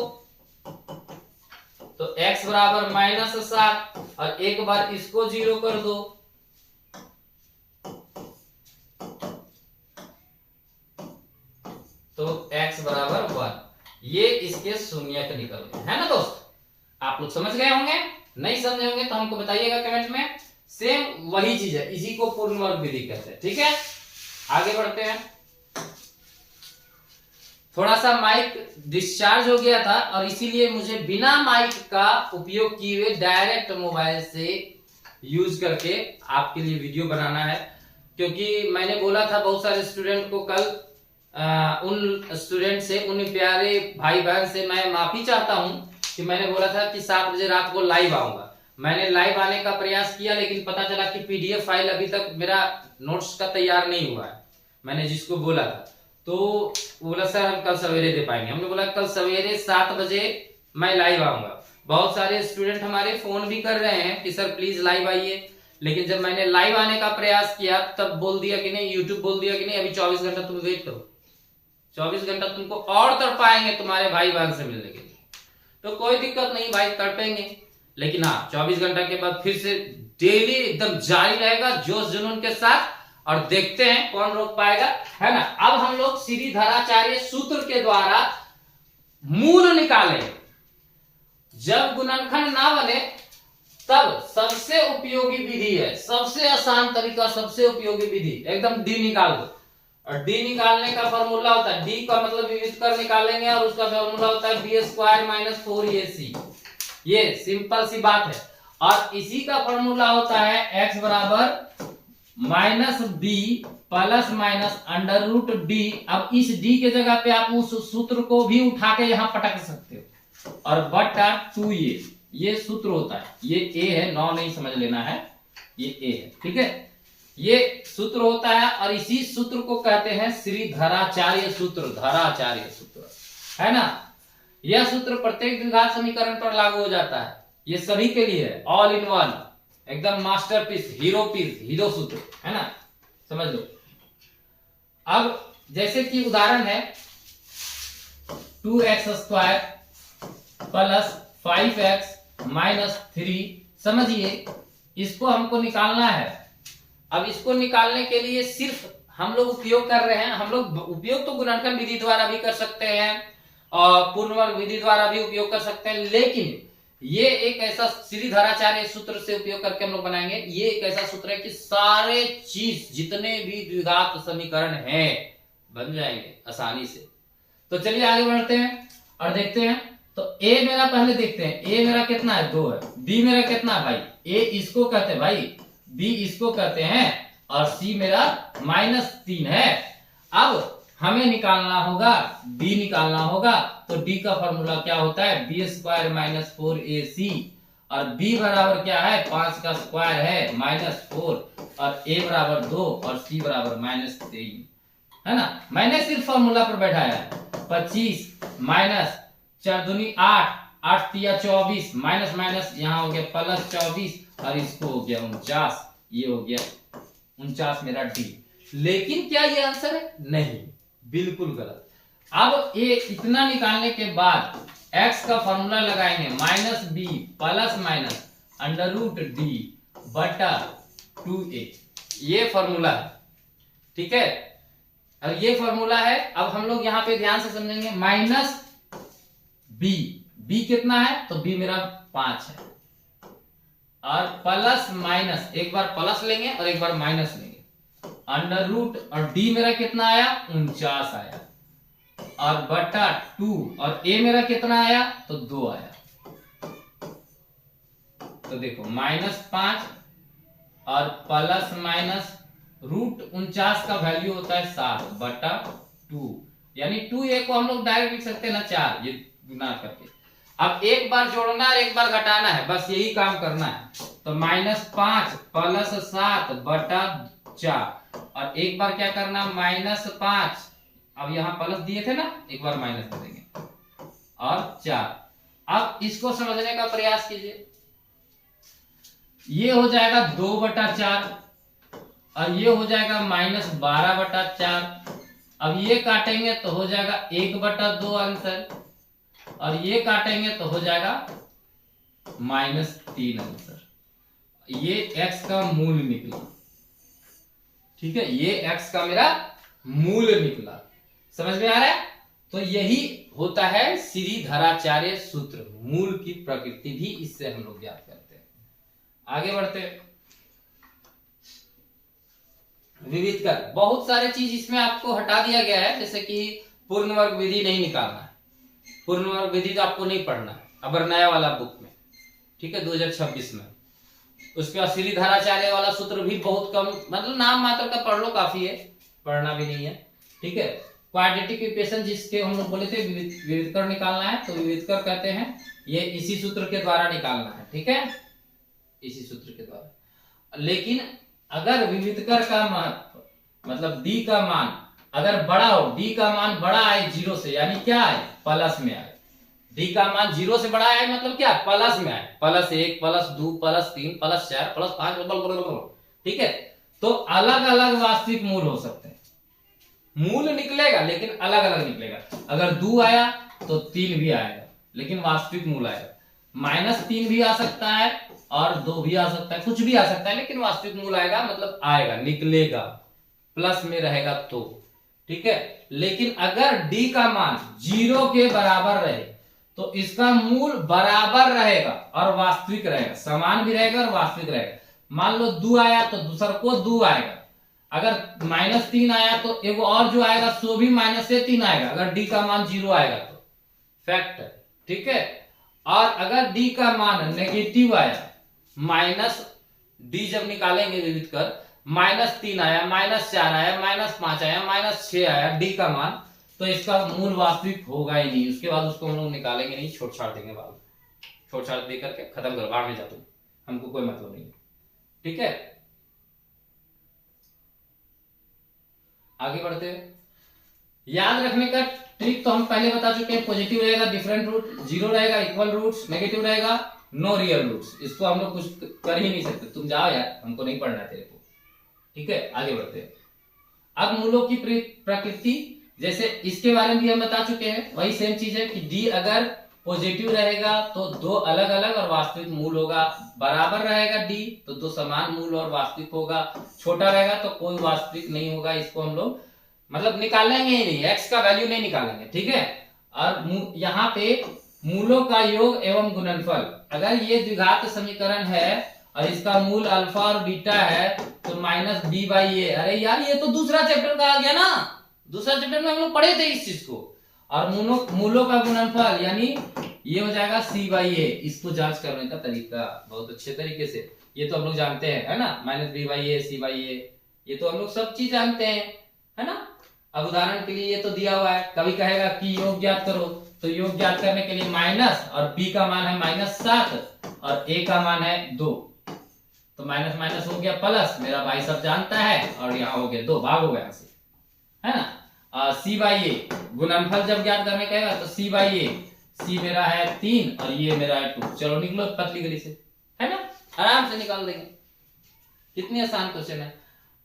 तो x बराबर -7, और एक बार इसको 0 कर दो तो x बराबर 1। ये इसके शून्यक निकल गए, है ना दोस्त। आप लोग समझ गए होंगे, नहीं समझे होंगे तो हमको बताइएगा कमेंट में। सेम वही चीज है, इसी को पूर्ण वर्ग विधि कहते हैं, ठीक है। आगे बढ़ते हैं। थोड़ा सा माइक डिस्चार्ज हो गया था और इसीलिए मुझे बिना माइक का उपयोग किए हुए डायरेक्ट मोबाइल से यूज करके आपके लिए वीडियो बनाना है, क्योंकि मैंने बोला था बहुत सारे स्टूडेंट को कल, उन स्टूडेंट से, उन प्यारे भाई बहन से मैं माफी चाहता हूं कि मैंने बोला था कि 7 बजे रात को लाइव आऊंगा। मैंने लाइव आने का प्रयास किया, लेकिन पता चला कि पीडीएफ फाइल अभी तक मेरा नोट्स का तैयार नहीं हुआ है, मैंने जिसको बोला था। तो बोला सर हम कल सवेरे दे पाएंगे। हमने बोला कल सवेरे 7 बजे मैं लाइव आऊंगा। बहुत सारे स्टूडेंट हमारे फोन भी कर रहे हैं कि सर प्लीज लाइव आइए, लेकिन जब मैंने लाइव आने का प्रयास किया तब बोल दिया कि नहीं, यूट्यूब बोल दिया कि नहीं अभी 24 घंटा तुम वेट करो, 24 घंटा तुमको और तड़पाएंगे तुम्हारे भाई बहन से मिलने के लिए। तो कोई दिक्कत नहीं भाई, तड़पेंगे, लेकिन हाँ 24 घंटा के बाद फिर से डेली एकदम जारी रहेगा जोश जुनून के साथ, और देखते हैं कौन रोक पाएगा, है ना। अब हम लोग श्रीधराचार्य सूत्र के द्वारा मूल निकालें। जब गुणनखंड ना बने तब सबसे उपयोगी विधि है, सबसे आसान तरीका, सबसे उपयोगी विधि एकदम डी निकाल दो। और डी निकालने का फॉर्मूला होता है, डी का मतलब विविध कर निकालेंगे, और उसका फॉर्मूला होता है बी स्क्वायर माइनस 4ac। ये सिंपल सी बात है। और इसी का फॉर्मूला होता है x बराबर -b plus minus under root D. अब इस डी के जगह पे आप उस सूत्र को भी उठा के यहां पटक सकते हो, और बटा 2a, ये सूत्र होता है, ये a है, 9 नहीं समझ लेना है, ये a है, ठीक है, ये सूत्र होता है। और इसी सूत्र को कहते हैं श्रीधराचार्य सूत्र, धराचार्य सूत्र। है ना। यह सूत्र प्रत्येक द्विघात समीकरण पर लागू हो जाता है, ये सभी के लिए है, ऑल इन वन, एकदम मास्टरपीस, हीरो सूत्र, है ना, समझ लो। अब जैसे कि उदाहरण है 2x² प्लस 5x माइनस 3, समझिए इसको हमको निकालना है। अब इसको निकालने के लिए सिर्फ हम लोग उपयोग कर रहे हैं, हम लोग उपयोग तो गुणनखंड विधि द्वारा भी कर सकते हैं और पूर्ण वर्ग विधि द्वारा भी उपयोग कर सकते हैं, लेकिन ये एक ऐसा श्रीधराचार्य सूत्र से उपयोग करके हम लोग बनाएंगे। ये एक ऐसा सूत्र है कि सारे चीज जितने भी द्विघात समीकरण हैं बन जाएंगे आसानी से। तो चलिए आगे बढ़ते हैं और देखते हैं। तो a मेरा पहले देखते हैं, a मेरा कितना है 2 है, b मेरा कितना है भाई, a इसको कहते हैं भाई, b इसको कहते हैं और c मेरा -3 है। अब हमें निकालना होगा b निकालना होगा, तो d का फॉर्मूला क्या होता है, b² - 4ac, और b बराबर क्या है 5 का स्क्वायर है -4, और a बराबर 2 और c बराबर -3, है ना। मैंने सिर्फ फॉर्मूला पर बैठाया है। 25 माइनस 4 दूनी 8, 8 तिया 24, माइनस माइनस यहाँ हो गया प्लस 24, और इसको हो गया 49, ये हो गया 49 मेरा डी। लेकिन क्या ये आंसर है, नहीं, बिल्कुल गलत। अब ये इतना निकालने के बाद x का फॉर्मूला लगाएंगे -b प्लस माइनस √d बटा 2a, ये फॉर्मूला है, ठीक है। अब ये फॉर्मूला है, अब हम लोग यहां पे ध्यान से समझेंगे, b कितना है, तो b मेरा 5 है, और प्लस माइनस, एक बार प्लस लेंगे और एक बार माइनस लेंगे, √ और d मेरा कितना आया 49 आया, और बटा 2, और a मेरा कितना आया, तो 2 आया। तो देखो -5 और प्लस माइनस √49 का वैल्यू होता है 7 बटा 2, यानी 2a को हम लोग डायरेक्ट लिख सकते हैं ना 4, ये गुना करके। अब एक बार जोड़ना और एक बार घटाना है, बस यही काम करना है। तो -5 प्लस 7 बटा 4, और एक बार क्या करना -5, अब यहां प्लस दिए थे ना, एक बार माइनस कर देंगे, और 4। अब इसको समझने का प्रयास कीजिए, ये हो जाएगा 2 बटा 4, और ये हो जाएगा -12 बटा 4। अब ये काटेंगे तो हो जाएगा 1 बटा 2 आंसर, और ये काटेंगे तो हो जाएगा -3 आंसर। ये x का मूल निकला, ठीक है, ये x का मेरा मूल निकला, समझ में आ रहा है। तो यही होता है श्रीधराचार्य सूत्र, मूल की प्रकृति भी इससे हम लोग ज्ञात करते हैं। आगे बढ़ते हैं, विविध कर, बहुत सारे चीज इसमें आपको हटा दिया गया है, जैसे कि पूर्ण वर्ग विधि नहीं निकालना है, पूर्ण वर्ग विधि तो आपको नहीं पढ़ना है, अबर नया वाला बुक में, ठीक है, 2026 में। उसके बाद श्रीधराचार्य वाला सूत्र भी बहुत कम, मतलब नाम मात्र का पढ़ लो, काफी है, पढ़ना भी नहीं है, ठीक है। क्वाड्रेटिक इक्वेशन जिसके हम लोग बोले थे विविध कर निकालना है, तो विविध कर कहते हैं, ये इसी सूत्र के द्वारा निकालना है, ठीक है, इसी सूत्र के द्वारा। लेकिन अगर विविधकर का मान मतलब d का मान अगर बड़ा हो, d का मान बड़ा आए 0 से, यानी क्या आए, प्लस में आए, d का मान 0 से बड़ा आए मतलब क्या, प्लस में आए, +1 +2 +3 +4 +5, ठीक है। तो अलग अलग वास्तविक मूल हो सकते हैं, मूल निकलेगा लेकिन अलग अलग निकलेगा। अगर 2 आया तो 3 भी आएगा, लेकिन वास्तविक मूल आएगा। -3 भी आ सकता है और 2 भी आ सकता है, कुछ भी आ सकता है, लेकिन वास्तविक मूल आएगा, मतलब आएगा, निकलेगा, प्लस में रहेगा तो, ठीक है। लेकिन अगर d का मान 0 के बराबर रहे तो इसका मूल बराबर रहेगा और वास्तविक रहेगा, समान भी रहेगा और वास्तविक रहेगा। मान लो 2 आया तो दूसरा को 2 आएगा, अगर -3 आया तो एगो और जो आएगा सो भी -3 आएगा, अगर d का मान 0 आएगा तो, फैक्ट है, ठीक है। और अगर d का मान नेगेटिव आया, -d जब निकालेंगे विविध कर, -3 आया, -4 आया, -5 आया, -6 आया d का मान, तो इसका मूल वास्तविक होगा ही नहीं, उसके बाद उसको हम लोग निकालेंगे नहीं, छोड़ छाड़ देंगे, बाद छोड़ छाड़ दे करके खत्म कर, बाहर में जा तुम, हमको कोई मतलब नहीं, ठीक है। आगे बढ़ते हैं, याद रखने का ट्रिक तो हम पहले बता चुके हैं, पॉजिटिव रहेगा डिफरेंट रूट, जीरो रहेगा इक्वल रूट्स, नेगेटिव रहेगा नो रियल रूट्स। इसको हम लोग कुछ कर ही नहीं सकते, तुम जाओ यार, हमको नहीं पढ़ना है तेरे को। ठीक है, आगे बढ़ते हैं। अब मूलों की प्रकृति, जैसे इसके बारे में भी हम बता चुके हैं, वही सेम चीज है कि डी अगर पॉजिटिव रहेगा तो दो अलग अलग और वास्तविक मूल होगा, बराबर रहेगा डी तो दो समान मूल और वास्तविक होगा, छोटा रहेगा तो कोई वास्तविक नहीं होगा। इसको हम लोग मतलब निकालेंगे ही नहीं, एक्स का वैल्यू नहीं निकालेंगे। ठीक है, और यहाँ पे मूलों का योग एवं गुणनफल, अगर ये द्विघात समीकरण है और इसका मूल अल्फा और बीटा है तो माइनस बी बाई ए। अरे यार ये तो दूसरा चैप्टर का आ गया ना, दूसरा चैप्टर में हम लोग पढ़े थे इस चीज को। और मूलों का गुणनफल यानी ये हो जाएगा सी बाई ए। इसको जांच करने का तरीका बहुत अच्छे तरीके से, ये तो हम लोग जानते हैं है ना, minus B by A C by A, ये तो हम लोग सब चीज जानते हैं है ना। अब उदाहरण के लिए ये तो दिया हुआ है, कभी कहेगा कि योग ज्ञात करो, तो योग ज्ञात करने के लिए माइनस, और बी का मान है -7 और ए का मान है 2, तो माइनस माइनस हो गया प्लस, मेरा भाई सब जानता है, और यहाँ हो गया 2, भाग हो गया से है ना। सी बाई ए गुणनफल जब ज्ञात करने कहेगा तो सी बाई ए, सी मेरा है 3 और ये मेरा है 2, चलो निकलो पतली गली से है ना, आराम से निकाल देंगे, कितनी आसान क्वेश्चन है।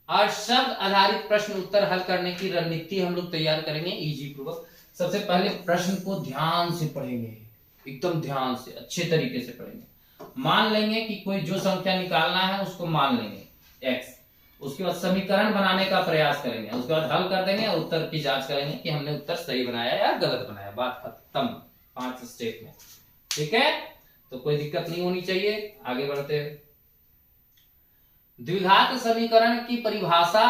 और शब्द आधारित प्रश्न उत्तर हल करने की रणनीति हम लोग तैयार करेंगे इजी पूर्वक। सबसे पहले प्रश्न को ध्यान से पढ़ेंगे, एकदम ध्यान से अच्छे तरीके से पढ़ेंगे। मान लेंगे कि कोई जो संख्या निकालना है उसको मान लेंगे x, उसके बाद समीकरण बनाने का प्रयास करेंगे, उसके बाद हल कर देंगे और उत्तर की जांच करेंगे कि हमने उत्तर सही बनाया या गलत बनाया, बात खत्म 5 स्टेप में। ठीक है, तो कोई दिक्कत नहीं होनी चाहिए, आगे बढ़ते हैं। द्विघात समीकरण की परिभाषा,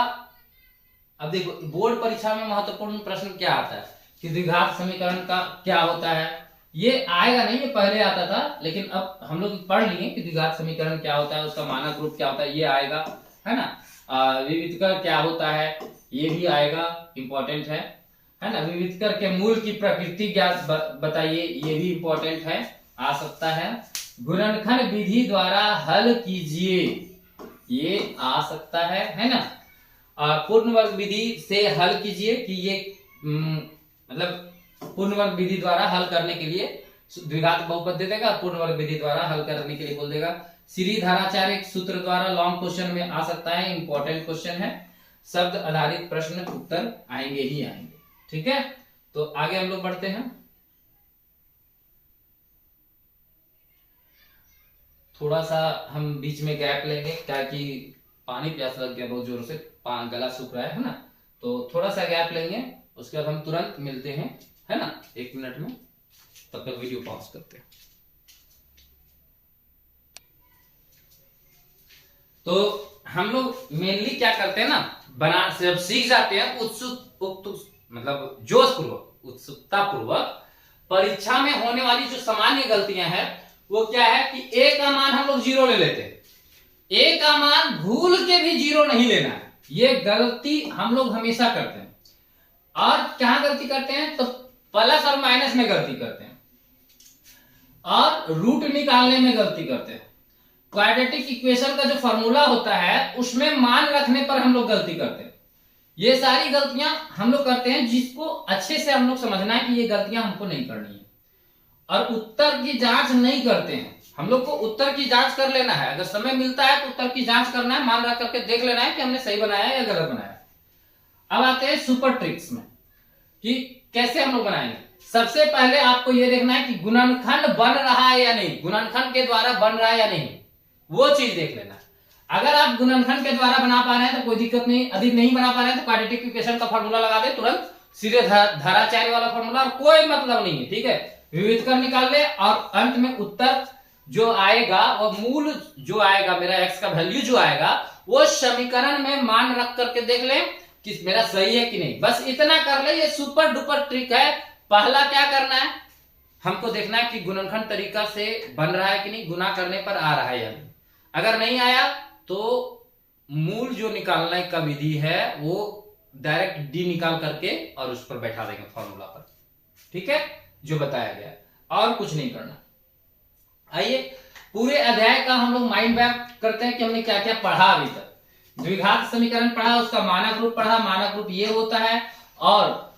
अब देखो बोर्ड परीक्षा में महत्वपूर्ण प्रश्न क्या आता है कि द्विघात समीकरण का क्या होता है। ये आएगा नहीं, ये पहले आता था, लेकिन अब हम लोग पढ़ लिए कि द्विघात समीकरण क्या होता है, उसका मानक रूप क्या होता है, ये आएगा है ना। विविधकर क्या होता है ये भी आएगा, इंपॉर्टेंट है ना। विविधकर के मूल की प्रकृति ज्ञात बताइए, ये भी इंपॉर्टेंट है, आ सकता है। गुणनखंड विधि द्वारा हल कीजिए, ये आ सकता है ना। पूर्ण वर्ग विधि से हल कीजिए कि ये मतलब पूर्ण वर्ग विधि द्वारा हल करने के लिए द्विघात बहुपद दे देगा, पूर्ण वर्ग विधि द्वारा हल करने के लिए बोल देगा। श्रीधराचार्य सूत्र द्वारा लॉन्ग क्वेश्चन में आ सकता है, इंपॉर्टेंट क्वेश्चन है। शब्द आधारित प्रश्न उत्तर आएंगे ही आएंगे। ठीक है, तो आगे हम लोग बढ़ते हैं। थोड़ा सा हम बीच में गैप लेंगे, क्या कि पानी प्यास लग गया बहुत जोर से, गला सूख रहा है ना, तो थोड़ा सा गैप लेंगे, उसके बाद हम तुरंत मिलते हैं है ना 1 मिनट में। तब तक वीडियो पॉज करते हैं। तो हम लोग मेनली क्या करते हैं ना, बना जब सीख जाते हैं मतलब जोश पूर्वक, उत्सुकता पूर्वक परीक्षा में होने वाली जो सामान्य गलतियां हैं वो क्या है कि ए का मान हम लोग 0 ले लेते हैं। ए का मान भूल के भी 0 नहीं लेना है, ये गलती हम लोग हमेशा करते हैं। और क्या गलती करते हैं तो प्लस और माइनस में गलती करते हैं, और रूट निकालने में गलती करते हैं। क्वाड्रेटिक इक्वेशन का जो फॉर्मूला होता है उसमें मान रखने पर हम लोग गलती करते हैं। ये सारी गलतियां हम लोग करते हैं, जिसको अच्छे से हम लोग समझना है कि ये गलतियां हमको नहीं करनी है। और उत्तर की जांच नहीं करते हैं, हम लोग को उत्तर की जांच कर लेना है, अगर समय मिलता है तो उत्तर की जांच करना है, मान रख करके देख लेना है कि हमने सही बनाया या गलत बनाया। अब आते हैं सुपर ट्रिक्स में कि कैसे हम लोग बनाएंगे। सबसे पहले आपको यह देखना है कि गुणनखंड बन रहा है या नहीं, गुणनखंड के द्वारा बन रहा है या नहीं, वो चीज देख लेना। अगर आप गुणनखंड के द्वारा बना पा रहे हैं तो कोई दिक्कत नहीं, अधिक नहीं बना पा रहे हैं तो क्वाड्रेटिक इक्वेशन का फॉर्मूला लगा दे तुरंत, सीधे धराचार्य वाला फॉर्मूला, और कोई मतलब नहीं है। ठीक है, विविधकर निकाल ले और अंत में उत्तर जो आएगा वो मूल जो आएगा, मेरा x का वैल्यू जो आएगा वो समीकरण में मान रख करके देख ले कि मेरा सही है कि नहीं, बस इतना कर ले। ये सुपर डुपर ट्रिक है। पहला क्या करना है, हमको देखना है कि गुणनखंड तरीका से बन रहा है कि नहीं, गुना करने पर आ रहा है या नहीं। अगर नहीं आया तो मूल जो निकालने का विधि है वो डायरेक्ट डी निकाल करके और उस पर बैठा देंगे फॉर्मूला पर। ठीक है, जो बताया गया, और कुछ नहीं करना। आइए पूरे अध्याय का हम लोग माइंड मैप करते हैं कि हमने क्या क्या पढ़ा अभी तक। द्विघात समीकरण पढ़ा, उसका मानक रूप पढ़ा, मानक रूप ये होता है, और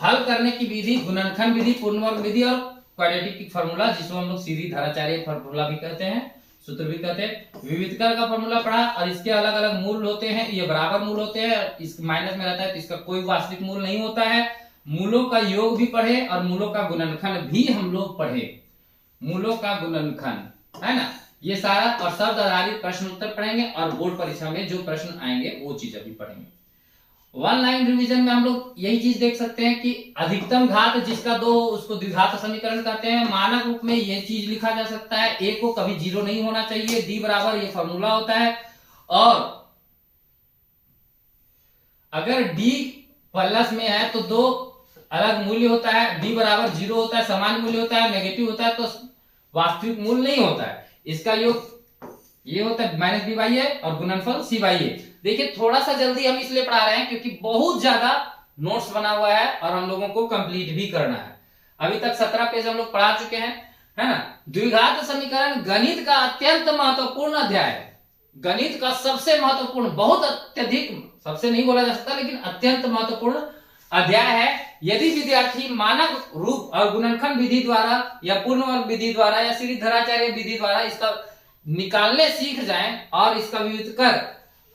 हल करने की विधि गुणनखंड विधि, पूर्ण वर्ग विधि और क्वाड्रेटिक फार्मूला, जिसको हम लोग सीधी धाराचार्य फार्मूला भी कहते हैं, सूत्र भी कहते हैं। विविधकर का फार्मूला पढ़ा और इसके अलग अलग मूल होते हैं, ये बराबर मूल होते हैं, इस माइनस में रहता है तो इसका कोई वास्तविक मूल नहीं होता है। मूलों का योग भी पढ़े और मूलों का गुणनखंड भी हम लोग पढ़े, मूलों का गुणनखंड, है ना, ये सारा और शब्द आधारित प्रश्न उत्तर पढ़ेंगे और बोर्ड परीक्षा में जो प्रश्न आएंगे वो चीज अभी पढ़ेंगे। वन लाइन रिवीजन में हम लोग यही चीज देख सकते हैं कि अधिकतम घात जिसका दो उसको द्विघात समीकरण कहते हैं। मानक रूप में ये चीज लिखा जा सकता है, ए को कभी जीरो नहीं होना चाहिए, डी बराबर ये फॉर्मूला होता है, और अगर डी प्लस में है तो दो अलग मूल्य होता है, डी बराबर जीरो होता है, समान मूल्य होता है, नेगेटिव होता है तो वास्तविक मूल्य नहीं होता है। इसका योग ये होता है माइनस बी बाई ए और गुणनफल सी बाई ए। देखिए थोड़ा सा जल्दी हम इसलिए पढ़ा रहे हैं क्योंकि बहुत ज्यादा नोट्स बना हुआ है और हम लोगों को कंप्लीट भी करना है। अभी तक 17 पेज हम लोग पढ़ा चुके हैं, है ना। द्विघात समीकरण गणित का अत्यंत महत्वपूर्ण अध्याय है, गणित का सबसे महत्वपूर्ण, बहुत अत्यधिक, सबसे नहीं बोला जा सकता लेकिन अत्यंत महत्वपूर्ण अध्याय है। यदि विद्यार्थी मानक रूप और गुणनखंड विधि द्वारा या पूर्ण वर्ग विधि द्वारा या सीधी धाराचार्य विधि द्वारा इसका निकालने सीख जाएं और इसका विविध कर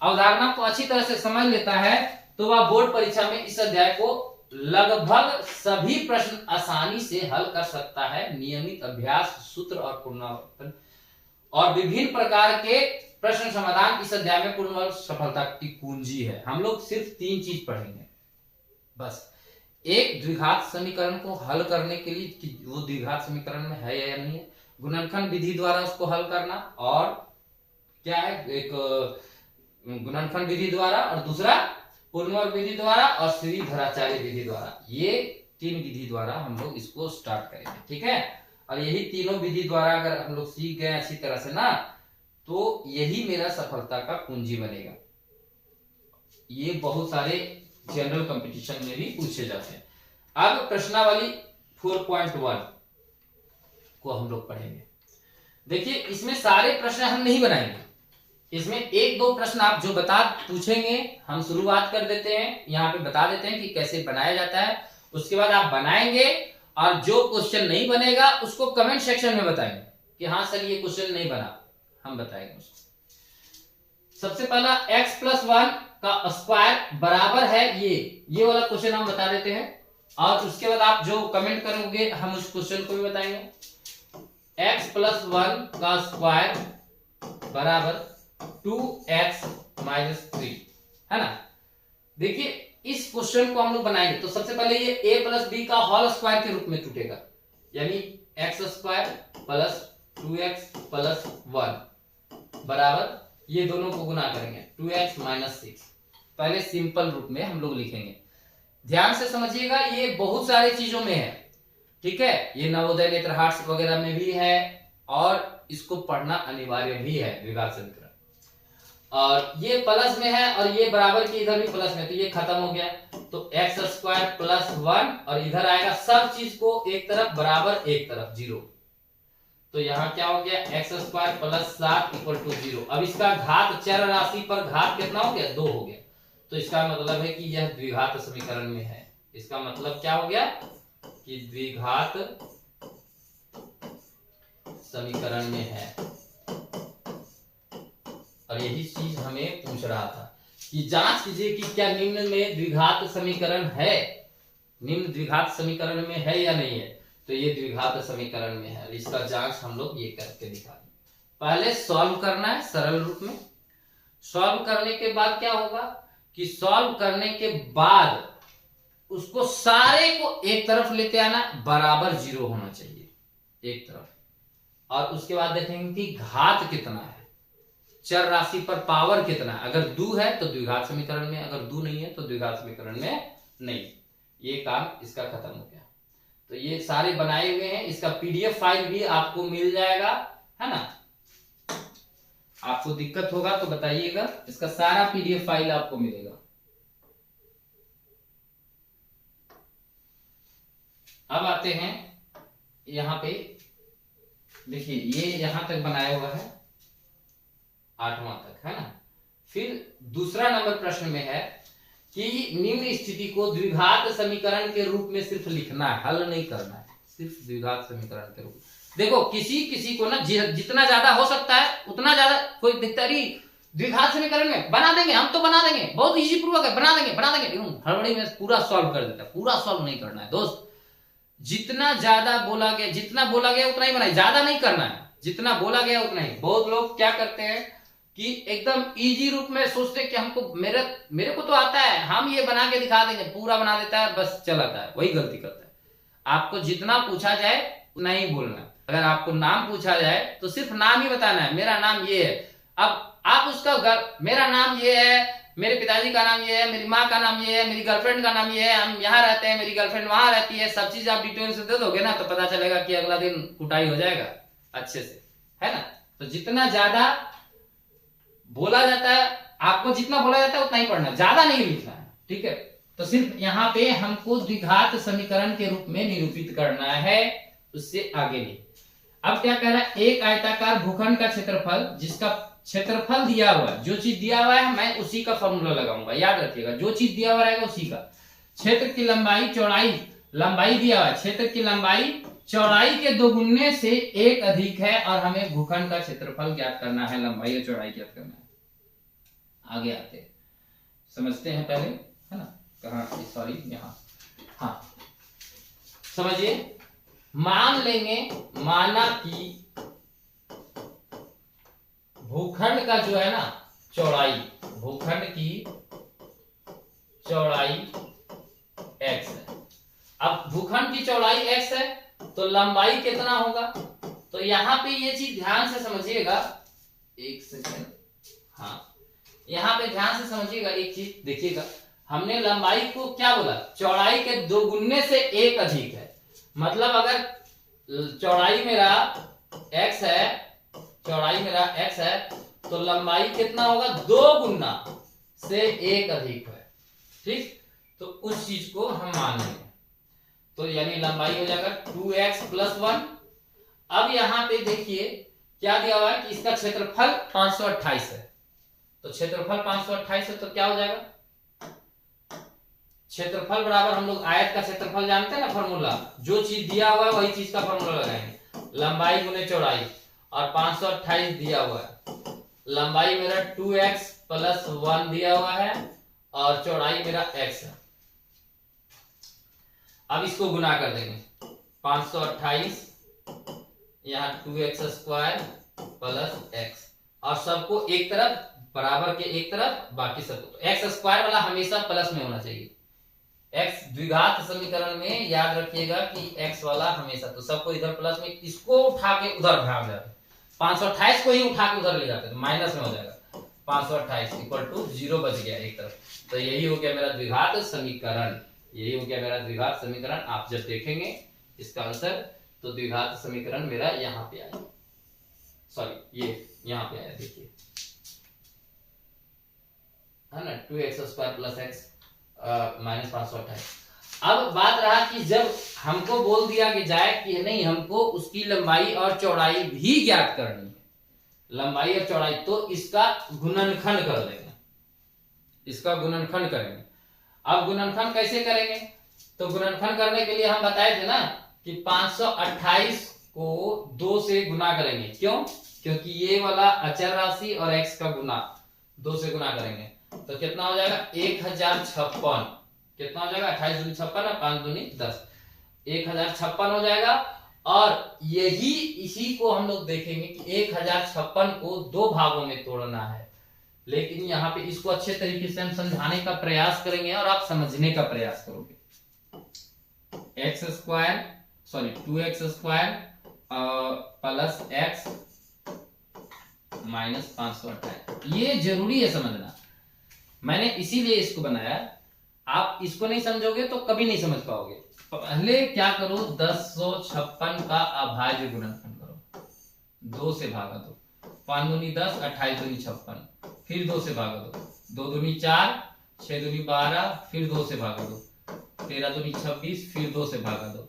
अवधारणा को अच्छी तरह से समझ लेता है तो वह बोर्ड परीक्षा में इस अध्याय को लगभग सभी प्रश्न आसानी से हल कर सकता है। नियमित अभ्यास, सूत्र और पुनरावर्तन और विभिन्न प्रकार के प्रश्न समाधान इस अध्याय में पूर्ण वर्ग सफलता की कुंजी है। हम लोग सिर्फ 3 चीज पढ़ेंगे बस। एक, द्विघात समीकरण को हल करने के लिए कि वो द्विघात समीकरण में है या नहीं है, गुणनखंड विधि द्वारा उसको हल करना, और क्या है, एक गुणनखंड विधि द्वारा और दूसरा पूर्ण वर्ग विधि द्वारा और सीधी धाराचार्य विधि द्वारा। ये 3 विधि द्वारा हम लोग इसको स्टार्ट करेंगे, ठीक है। और यही तीनों विधि द्वारा अगर हम लोग सीख गए अच्छी तरह से ना, तो यही मेरा सफलता का कुंजी बनेगा। ये बहुत सारे जनरल कंपटीशन में भी पूछे जाते हैं। अब प्रश्नावली 4.1 को हम लोग पढ़ेंगे। देखिए इसमें सारे प्रश्न हम नहीं बनाएंगे, इसमें 1-2 प्रश्न आप जो बता पूछेंगे हम शुरुआत कर देते हैं, यहाँ पे बता देते हैं कि कैसे बनाया जाता है। उसके बाद आप बनाएंगे और जो क्वेश्चन नहीं बनेगा उसको कमेंट सेक्शन में बताएंगे कि हाँ सर ये क्वेश्चन नहीं बना, हम बताएंगे उसको। सबसे पहला x+1 का स्क्वायर बराबर है ये वाला क्वेश्चन हम बता देते हैं और उसके बाद आप जो कमेंट करोगे हम उस क्वेश्चन को भी बताएंगे। x+1 का स्क्वायर बराबर 2x-3, है ना। देखिए इस क्वेश्चन को हम लोग बनाएंगे तो सबसे पहले ये a+b का होल स्क्वायर के रूप में टूटेगा, यानी x² + 2x+1 बराबर ये दोनों को गुना करेंगे 2x - 6। पहले सिंपल रूप में हम लोग लिखेंगे, ध्यान से समझिएगा, ये बहुत सारी चीजों में है, ठीक है। ये नवोदय नेत्रहाट वगैरह में भी है और इसको पढ़ना अनिवार्य भी है द्विघात समीकरण। और ये प्लस में है और ये बराबर की इधर भी प्लस में, तो ये खत्म हो गया। तो x² + 1 और इधर आएगा सब चीज को एक तरफ बराबर एक तरफ 0, तो यहाँ क्या हो गया x² + 7 = 0। अब इसका घात चर राशि पर घात कितना हो गया 2 हो गया, तो इसका मतलब है कि यह द्विघात समीकरण में है। इसका मतलब क्या हो गया कि द्विघात समीकरण में है। और यही चीज हमें पूछ रहा था कि जांच कीजिए कि क्या निम्न में द्विघात समीकरण है, निम्न द्विघात समीकरण में है या नहीं है। तो ये द्विघात समीकरण में है, इसका जांच हम लोग ये करके दिखा दें। पहले सॉल्व करना है सरल रूप में। सॉल्व करने के बाद क्या होगा कि सॉल्व करने के बाद उसको सारे को एक तरफ लेते आना, बराबर 0 होना चाहिए एक तरफ, और उसके बाद देखेंगे कि घात कितना है, चर राशि पर पावर कितना है। अगर 2 है तो द्विघात समीकरण में, अगर 2 नहीं है तो द्विघात समीकरण में नहीं। ये काम इसका खत्म हो गया। तो ये सारे बनाए हुए हैं, इसका पीडीएफ फाइल भी आपको मिल जाएगा, है ना। आपको दिक्कत होगा तो बताइएगा, इसका सारा पीडीएफ फाइल आपको मिलेगा। अब आते हैं यहां पे, देखिए ये यहां तक बनाया हुआ है 8वां तक, है ना। फिर दूसरा नंबर प्रश्न में है कि निम्न स्थिति को द्विघात समीकरण के रूप में सिर्फ लिखना है, हल नहीं करना है, सिर्फ द्विघात समीकरण के रूप में। देखो किसी किसी को ना जितना ज्यादा हो सकता है उतना ज्यादा, कोई दिखता है द्विघात समीकरण में बना देंगे, हम तो बना देंगे, बहुत इजी पूर्वक है, बना देंगे, हड़बड़ी में पूरा सॉल्व कर देता है। पूरा सॉल्व नहीं करना है दोस्त, जितना ज्यादा बोला गया, जितना बोला गया उतना ही बनाए, ज्यादा नहीं करना है, जितना बोला गया उतना ही। बहुत लोग क्या करते हैं कि एकदम इजी रूप में सोचते हैं कि हमको मेरे को तो आता है, हम ये बना के दिखा देंगे, पूरा बना देता है, बस चलाता है, वही गलती करता है। आपको जितना पूछा जाए उतना ही बोलना है। अगर आपको नाम पूछा जाए तो सिर्फ नाम ही बताना है, मेरा नाम ये है। अब आप उसका मेरा नाम ये है, मेरे पिताजी का नाम ये है, मेरी माँ का नाम ये है, मेरी गर्लफ्रेंड का नाम ये है, हम यहाँ रहते हैं, मेरी गर्लफ्रेंड वहां रहती है, सब चीज आप डिटेल से दे दोगे ना तो पता चलेगा कि अगला दिन कुटाई हो जाएगा अच्छे से, है ना। तो जितना ज्यादा बोला जाता है, आपको जितना बोला जाता है उतना ही पढ़ना, ज्यादा नहीं लिखना है, ठीक है। तो सिर्फ यहाँ पे हमको द्विघात समीकरण के रूप में निरूपित करना है, उससे आगे नहीं। अब क्या कह रहा है, एक आयताकार भूखंड का क्षेत्रफल, जिसका क्षेत्रफल दिया हुआ है, जो चीज दिया हुआ है मैं उसी का फॉर्मूला लगाऊंगा, याद रखिएगा, जो चीज दिया हुआ रहेगा उसी का। क्षेत्र की लंबाई चौड़ाई, लंबाई दिया हुआ है, क्षेत्र की लंबाई चौड़ाई के दोगुने से एक अधिक है, और हमें भूखंड का क्षेत्रफल ज्ञात करना है, लंबाई और चौड़ाई ज्ञात करना है। आगे आते हैं, समझते हैं पहले, है ना, कहाँ, सॉरी यहाँ, हाँ समझिए। मान लेंगे, माना कि भूखंड का जो है ना चौड़ाई, भूखंड की चौड़ाई x है। अब भूखंड की चौड़ाई x है तो लंबाई कितना होगा, तो यहां पे ये चीज ध्यान से समझिएगा, एक सेकंड, हाँ यहां पे ध्यान से समझिएगा, एक चीज देखिएगा, हमने लंबाई को क्या बोला, चौड़ाई के दोगुने से एक अधिक है, मतलब अगर चौड़ाई मेरा x है, चौड़ाई मेरा x है तो लंबाई कितना होगा, 2 गुना से 1 अधिक है, ठीक। तो उस चीज को हम मान लेंगे, तो यानी लंबाई हो जाएगा 2x + 1। अब यहां पे देखिए क्या दिया हुआ है कि इसका क्षेत्रफल 528 है, तो क्षेत्रफल 528 है तो क्या हो जाएगा, क्षेत्रफल बराबर, हम लोग आयत का क्षेत्रफल जानते हैं ना फॉर्मूला, जो चीज दिया हुआ है वही चीज का फॉर्मूला लगाएंगे, लंबाई गुने चौड़ाई, और 528 दिया हुआ है, लंबाई मेरा 2x + 1 दिया हुआ है, और चौड़ाई मेरा x है। अब इसको गुना कर देंगे, 528 यहाँ 2x² + x, और सबको एक तरफ, बराबर के एक तरफ, बाकी सबको, तो x² वाला हमेशा प्लस में होना चाहिए, x द्विघात समीकरण में याद रखिएगा कि x वाला हमेशा, तो सबको इधर प्लस में, इसको उठा के उधर भाग जाते, 528 को ही उठा के उधर ले जाते तो माइनस में हो जाएगा, 528 = 0 बच गया एक तरफ। तो यही हो गया मेरा द्विघात समीकरण, यही हो गया मेरा द्विघात समीकरण। आप जब देखेंगे इसका आंसर तो द्विघात समीकरण मेरा यहाँ पे आया, सॉरी ये यहाँ पे आया, देखिए है ना, 2x² + x - 528। अब बात रहा कि जब हमको बोल दिया कि जाए कि नहीं, हमको उसकी लंबाई और चौड़ाई भी ज्ञात करनी है, लंबाई और चौड़ाई, तो इसका गुणनखंड कर देंगे, इसका गुणनखंड करेंगे। अब गुणनखंड कैसे करेंगे, तो गुणनखंड करने के लिए हम बताए थे ना कि 528 को 2 से गुना करेंगे, क्यों, क्योंकि ये वाला अचर राशि और x का गुना 2 से गुना करेंगे, तो कितना हो जाएगा 1056, कितना हो जाएगा 28 दूनी 56 है, 5 दूनी 10, 1056 हो जाएगा। और यही इसी को हम लोग देखेंगे कि 1056 को 2 भागों में तोड़ना है, लेकिन यहाँ पे इसको अच्छे तरीके से हम समझाने का प्रयास करेंगे और आप समझने का प्रयास करोगे। x² 2x² + x - 528, ये जरूरी है समझना, मैंने इसीलिए इसको बनाया। आप इसको नहीं समझोगे तो कभी नहीं समझ पाओगे। पहले क्या करो, 1056 का अभाज्य गुणनखंड करो, 2 से भागा दो, 5 दूनी 10, 28 दूनी 56, फिर 2 से भागा दो, 2 दूनी 4, 6 दूनी 12, फिर 2 से भागा दो, 13 दूनी 26, फिर 2 से भागा दो,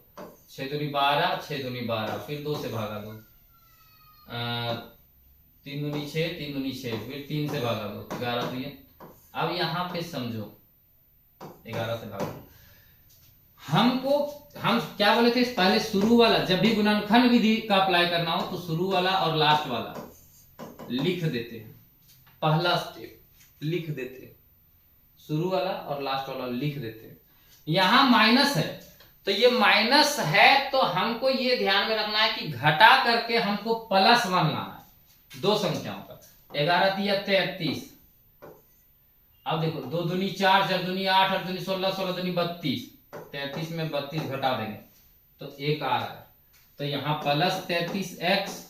6 दूनी 12, 6 दूनी 12, फिर 2 से भागा दो, 3 दूनी 6, 3 दूनी 6, फिर 3 से भागा दो, 11 दूनी। अब यहाँ पे समझो, 11 से भागा। हम क्या बोले थे पहले, शुरू वाला जब भी गुणनखंड विधि का अप्लाई करना हो तो शुरू वाला और लास्ट वाला लिख देते हैं। पहला स्टेप लिख देते हैं, शुरू वाला और लास्ट वाला लिख देते हैं। यहां माइनस है तो ये माइनस है तो हमको ये ध्यान में रखना है कि घटा करके हमको +1 लाना है दो संख्याओं का। 11 तिया 33। अब देखो 2 दूनी 4, 4 दूनी 8, 8 दूनी 16, 16 दूनी 32। 33 में 32 घटा देंगे तो 1 आ रहा है। तो यहां +33x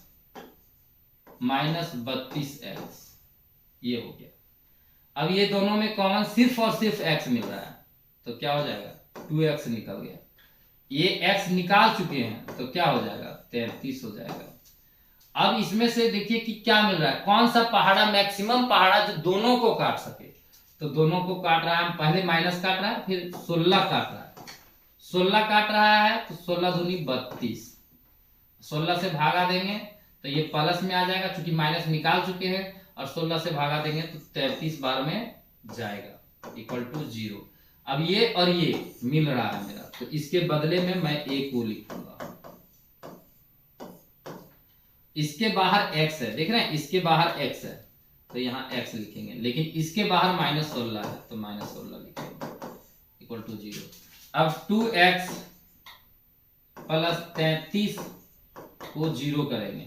-32x ये हो गया। अब ये दोनों में कॉमन सिर्फ और सिर्फ x मिल रहा है तो क्या हो जाएगा, 2x निकल गया। ये x निकाल चुके हैं तो क्या हो जाएगा, 33 हो जाएगा। अब इसमें से देखिए कि क्या मिल रहा है, कौन सा पहाड़ा मैक्सिमम पहाड़ा जो दोनों को काट सके। तो दोनों को काट रहा है, पहले माइनस काट रहा है फिर 16 काट रहा है। 16 काट रहा है तो 16 दूनी 32। 16 से भागा देंगे तो ये प्लस में आ जाएगा क्योंकि माइनस निकाल चुके हैं, और 16 से भागा देंगे तो 33 बार में जाएगा =0। अब ये और ये मिल रहा है मेरा, तो इसके बदले में मैं a को लिखूंगा। इसके बाहर x है, देख रहे हैं इसके बाहर x है तो यहाँ x लिखेंगे, लेकिन इसके बाहर -16 है तो -16 लिखेंगे =0। अब 2x + 33 को 0 करेंगे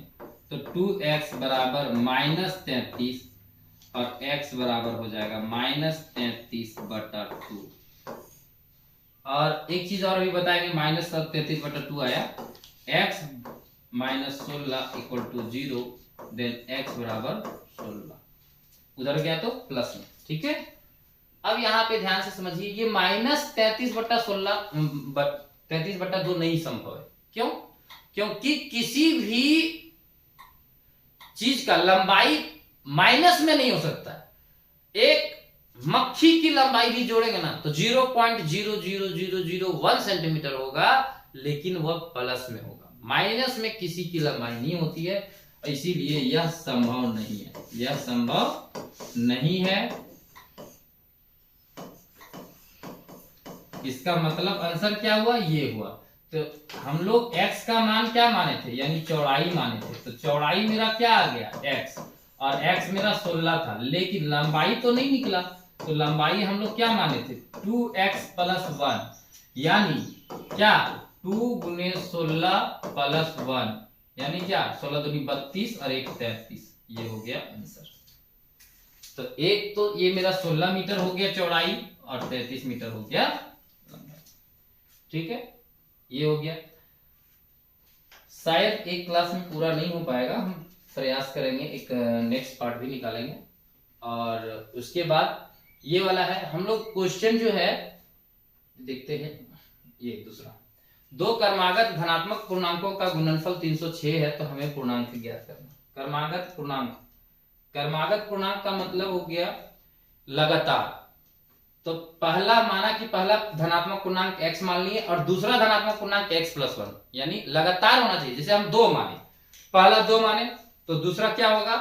तो 2x बराबर -33 और x बराबर हो जाएगा -33/2। और एक चीज और भी बताएंगे, -33/2 आया, x -16 = 0, देन x बराबर 16, उधर गया तो प्लस में, ठीक है। अब यहाँ पे ध्यान से समझिए, ये -33/16 33/2 नहीं संभव है। क्यों? क्योंकि किसी भी चीज का लंबाई माइनस में नहीं हो सकता। एक मक्खी की लंबाई भी जोड़ेंगे ना तो 0.00001 सेंटीमीटर होगा, लेकिन वह प्लस में होगा। माइनस में किसी की लंबाई नहीं होती है, इसीलिए यह संभव नहीं है, यह संभव नहीं है। इसका मतलब आंसर क्या हुआ, ये हुआ। तो हम लोग x का मान क्या माने थे, यानी चौड़ाई माने थे, तो चौड़ाई मेरा क्या आ गया x, और x मेरा 16 था, लेकिन लंबाई तो नहीं निकला। तो लंबाई हम लोग क्या माने थे, 2x + 1, यानी क्या 2 × 16 + 1, यानी क्या 16 दूनी 32 और 1 33, ये हो गया आंसर। तो एक तो ये मेरा 16 मीटर हो गया चौड़ाई और 33 मीटर हो गया लंबाई, ठीक है, ये हो गया। शायद एक क्लास में पूरा नहीं हो पाएगा, हम प्रयास करेंगे, एक नेक्स्ट पार्ट भी निकालेंगे। और उसके बाद ये वाला है, हम लोग क्वेश्चन जो है देखते हैं, ये दूसरा, दो क्रमागत धनात्मक पूर्णांकों का गुणनफल 306 है तो हमें पूर्णांक ज्ञात करना। क्रमागत पूर्णांक, क्रमागत पूर्णांक का मतलब हो गया लगातार। तो पहला माना कि पहला धनात्मक पूर्णांक x मान लिए और दूसरा धनात्मक पूर्णांक x + 1, यानी लगातार होना चाहिए। जैसे हम 2 माने, पहला 2 माने तो दूसरा क्या होगा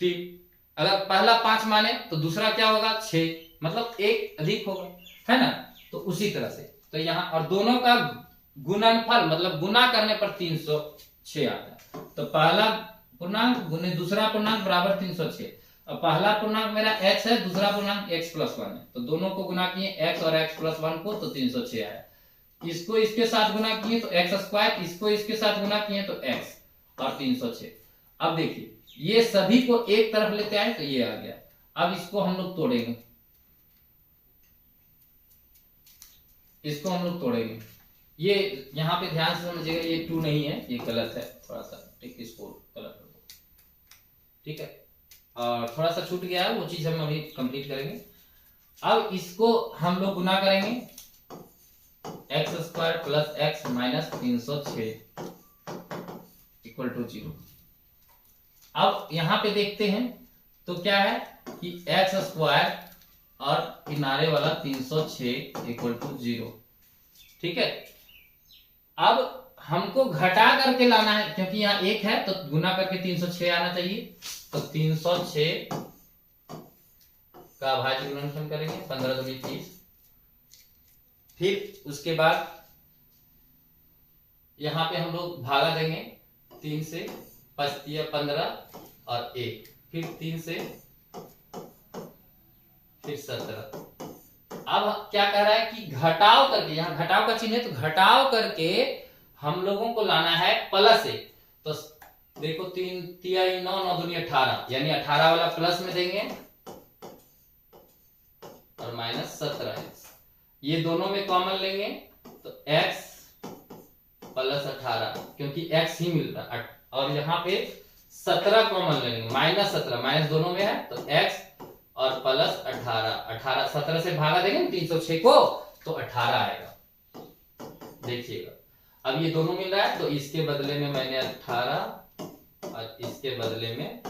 3, अगर पहला 5 माने तो दूसरा क्या होगा 6, मतलब एक अधिक होगा, है ना। तो उसी तरह से तो यहाँ, और दोनों का गुणनफल मतलब गुना करने पर 306 आता है। तो पहला पूर्णांक गुने दूसरा पूर्णांक बराबर 306। अब पहला पूर्णांक मेरा x है, दूसरा पूर्णांक x + 1 है, तो दोनों को गुना किए x और x + 1 को, तो 306 आया। इसको इसके साथ गुना किए तो x², इसको इसके साथ गुना किए तो x और 306। अब देखिए ये सभी को एक तरफ लेते आए तो ये आ गया। अब इसको हम लोग तोड़ेंगे, इसको हम लोग तोड़ेंगे। ये यहाँ पे ध्यान से समझिएगा, ये 2 नहीं है, ये गलत है थोड़ा सा, ठीक, इसको गलत कर दो, ठीक है। और थोड़ा सा छूट गया है, वो चीज हम अभी कंप्लीट करेंगे। अब इसको हम लोग गुना करेंगे, x² + x - 306 = 0। अब यहाँ पे देखते हैं तो क्या है कि x² और किनारे वाला 306 = 0, ठीक है। अब हमको घटा करके लाना है, क्योंकि यहाँ 1 है तो गुना करके 306 आना चाहिए। तो 306 का भाज्य गुणनफल करेंगे, 15 दूनी 30 फिर उसके बाद यहां पे हम लोग भागा देंगे 3 से, 15 और 1, फिर 3 से, फिर 17। अब क्या कह रहा है कि घटाव करके, यहां घटाव का चिन्ह है तो घटाव करके हम लोगों को लाना है प्लस 1। तो देखो 3 3 9 9 दूनी 18, यानी 18 वाला प्लस में देंगे और माइनस 17, ये दोनों में कॉमन लेंगे तो x प्लस 18, क्योंकि x ही मिल रहा है, और यहाँ पे 17 कॉमन लेंगे, माइनस 17, माइनस दोनों में है तो x और प्लस 18, 17 से भागा देंगे 306 को तो 18 आएगा। देखिएगा अब ये दोनों मिल रहा है तो इसके बदले में मैंने 18 और इसके बदले में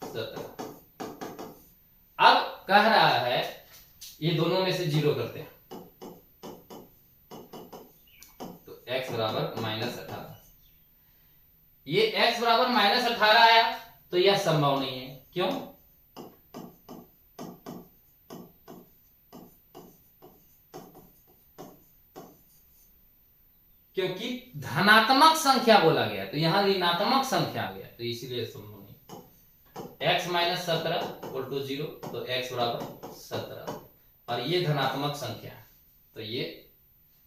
17। अब कह रहा है ये दोनों में से 0 करते हैं तो x बराबर माइनस 18। ये x बराबर माइनस 18 आया तो यह संभव नहीं है। क्यों? क्योंकि धनात्मक संख्या बोला गया तो यहां ऋणात्मक संख्या आ गया तो इसीलिए संभव नहीं। x माइनस 17 इक्वल टू 0 तो x बराबर 17 और ये धनात्मक संख्या तो ये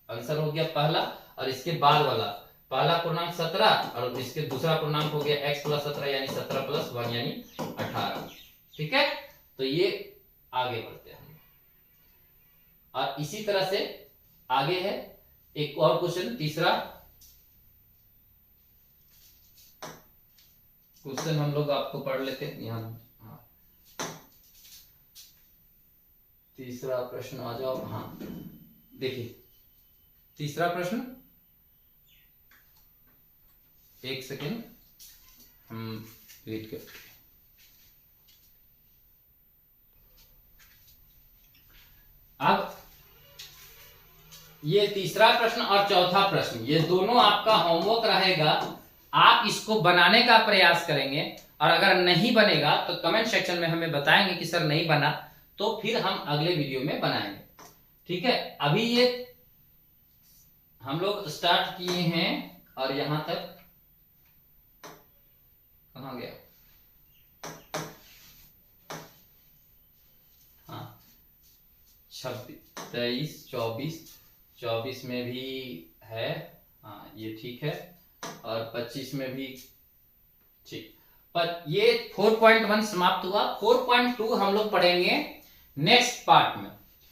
आंसर हो गया पहला। और इसके बाद वाला पहला पूर्णांक 17 और इसके दूसरा पूर्णांक हो गया x प्लस 17 यानी 17 प्लस 1 यानी 18। ठीक है, तो ये आगे बढ़ते हैं और इसी तरह से आगे है एक और क्वेश्चन, तीसरा क्वेश्चन हम लोग आपको पढ़ लेते हैं यहाँ। हाँ, तीसरा प्रश्न आ जाओ। हाँ देखिए तीसरा प्रश्न, एक सेकेंड हम वेट कर। अब ये तीसरा प्रश्न और चौथा प्रश्न ये दोनों आपका होमवर्क रहेगा। आप इसको बनाने का प्रयास करेंगे और अगर नहीं बनेगा तो कमेंट सेक्शन में हमें बताएंगे कि सर नहीं बना, तो फिर हम अगले वीडियो में बनाएंगे। ठीक है, अभी ये हम लोग स्टार्ट किए हैं और यहां तक कहां गया? हाँ 26 23 24 में भी है। हाँ ये ठीक है और 25 में भी ठीक। पर ये 4.1 समाप्त हुआ। 4.2 हम लोग पढ़ेंगे नेक्स्ट पार्ट में।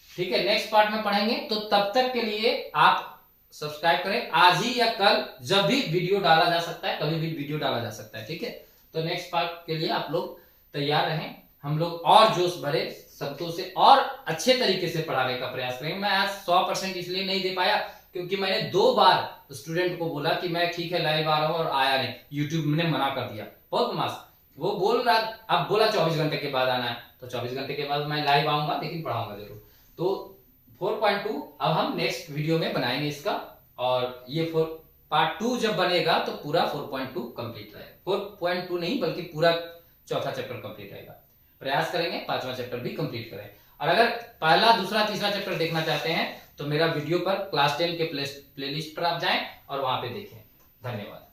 ठीक है, नेक्स्ट पार्ट में पढ़ेंगे। तो तब तक के लिए आप सब्सक्राइब करें। आज ही या कल जब भी वीडियो डाला जा सकता है, कभी भी वीडियो डाला जा सकता है। ठीक है, तो नेक्स्ट पार्ट के लिए आप लोग तैयार रहें। हम लोग और जोश भरे शब्दों से और अच्छे तरीके से पढ़ाने का प्रयास करेंगे। मैं आज 100% इसलिए नहीं दे पाया क्योंकि मैंने 2 बार स्टूडेंट को बोला कि मैं ठीक है लाइव आ रहा हूं और आया नहीं, यूट्यूब ने मना कर दिया। बहुत मास वो बोल रहा, अब बोला 24 घंटे के बाद आना है तो 24 घंटे के बाद मैं लाइव आऊंगा, लेकिन पढ़ाऊंगा जरूर। तो 4.2 अब हम नेक्स्ट वीडियो में बनाएंगे इसका, और ये पार्ट 2 जब बनेगा तो पूरा 4.2 कंप्लीट रहेगा। 4.2 नहीं बल्कि पूरा चौथा चैप्टर कंप्लीट रहेगा। प्रयास करेंगे 5वां चैप्टर भी कंप्लीट करें। और अगर पहला, दूसरा, तीसरा चैप्टर देखना चाहते हैं तो मेरा वीडियो पर क्लास 10 के प्लेलिस्ट पर आप जाएं और वहां पे देखें। धन्यवाद।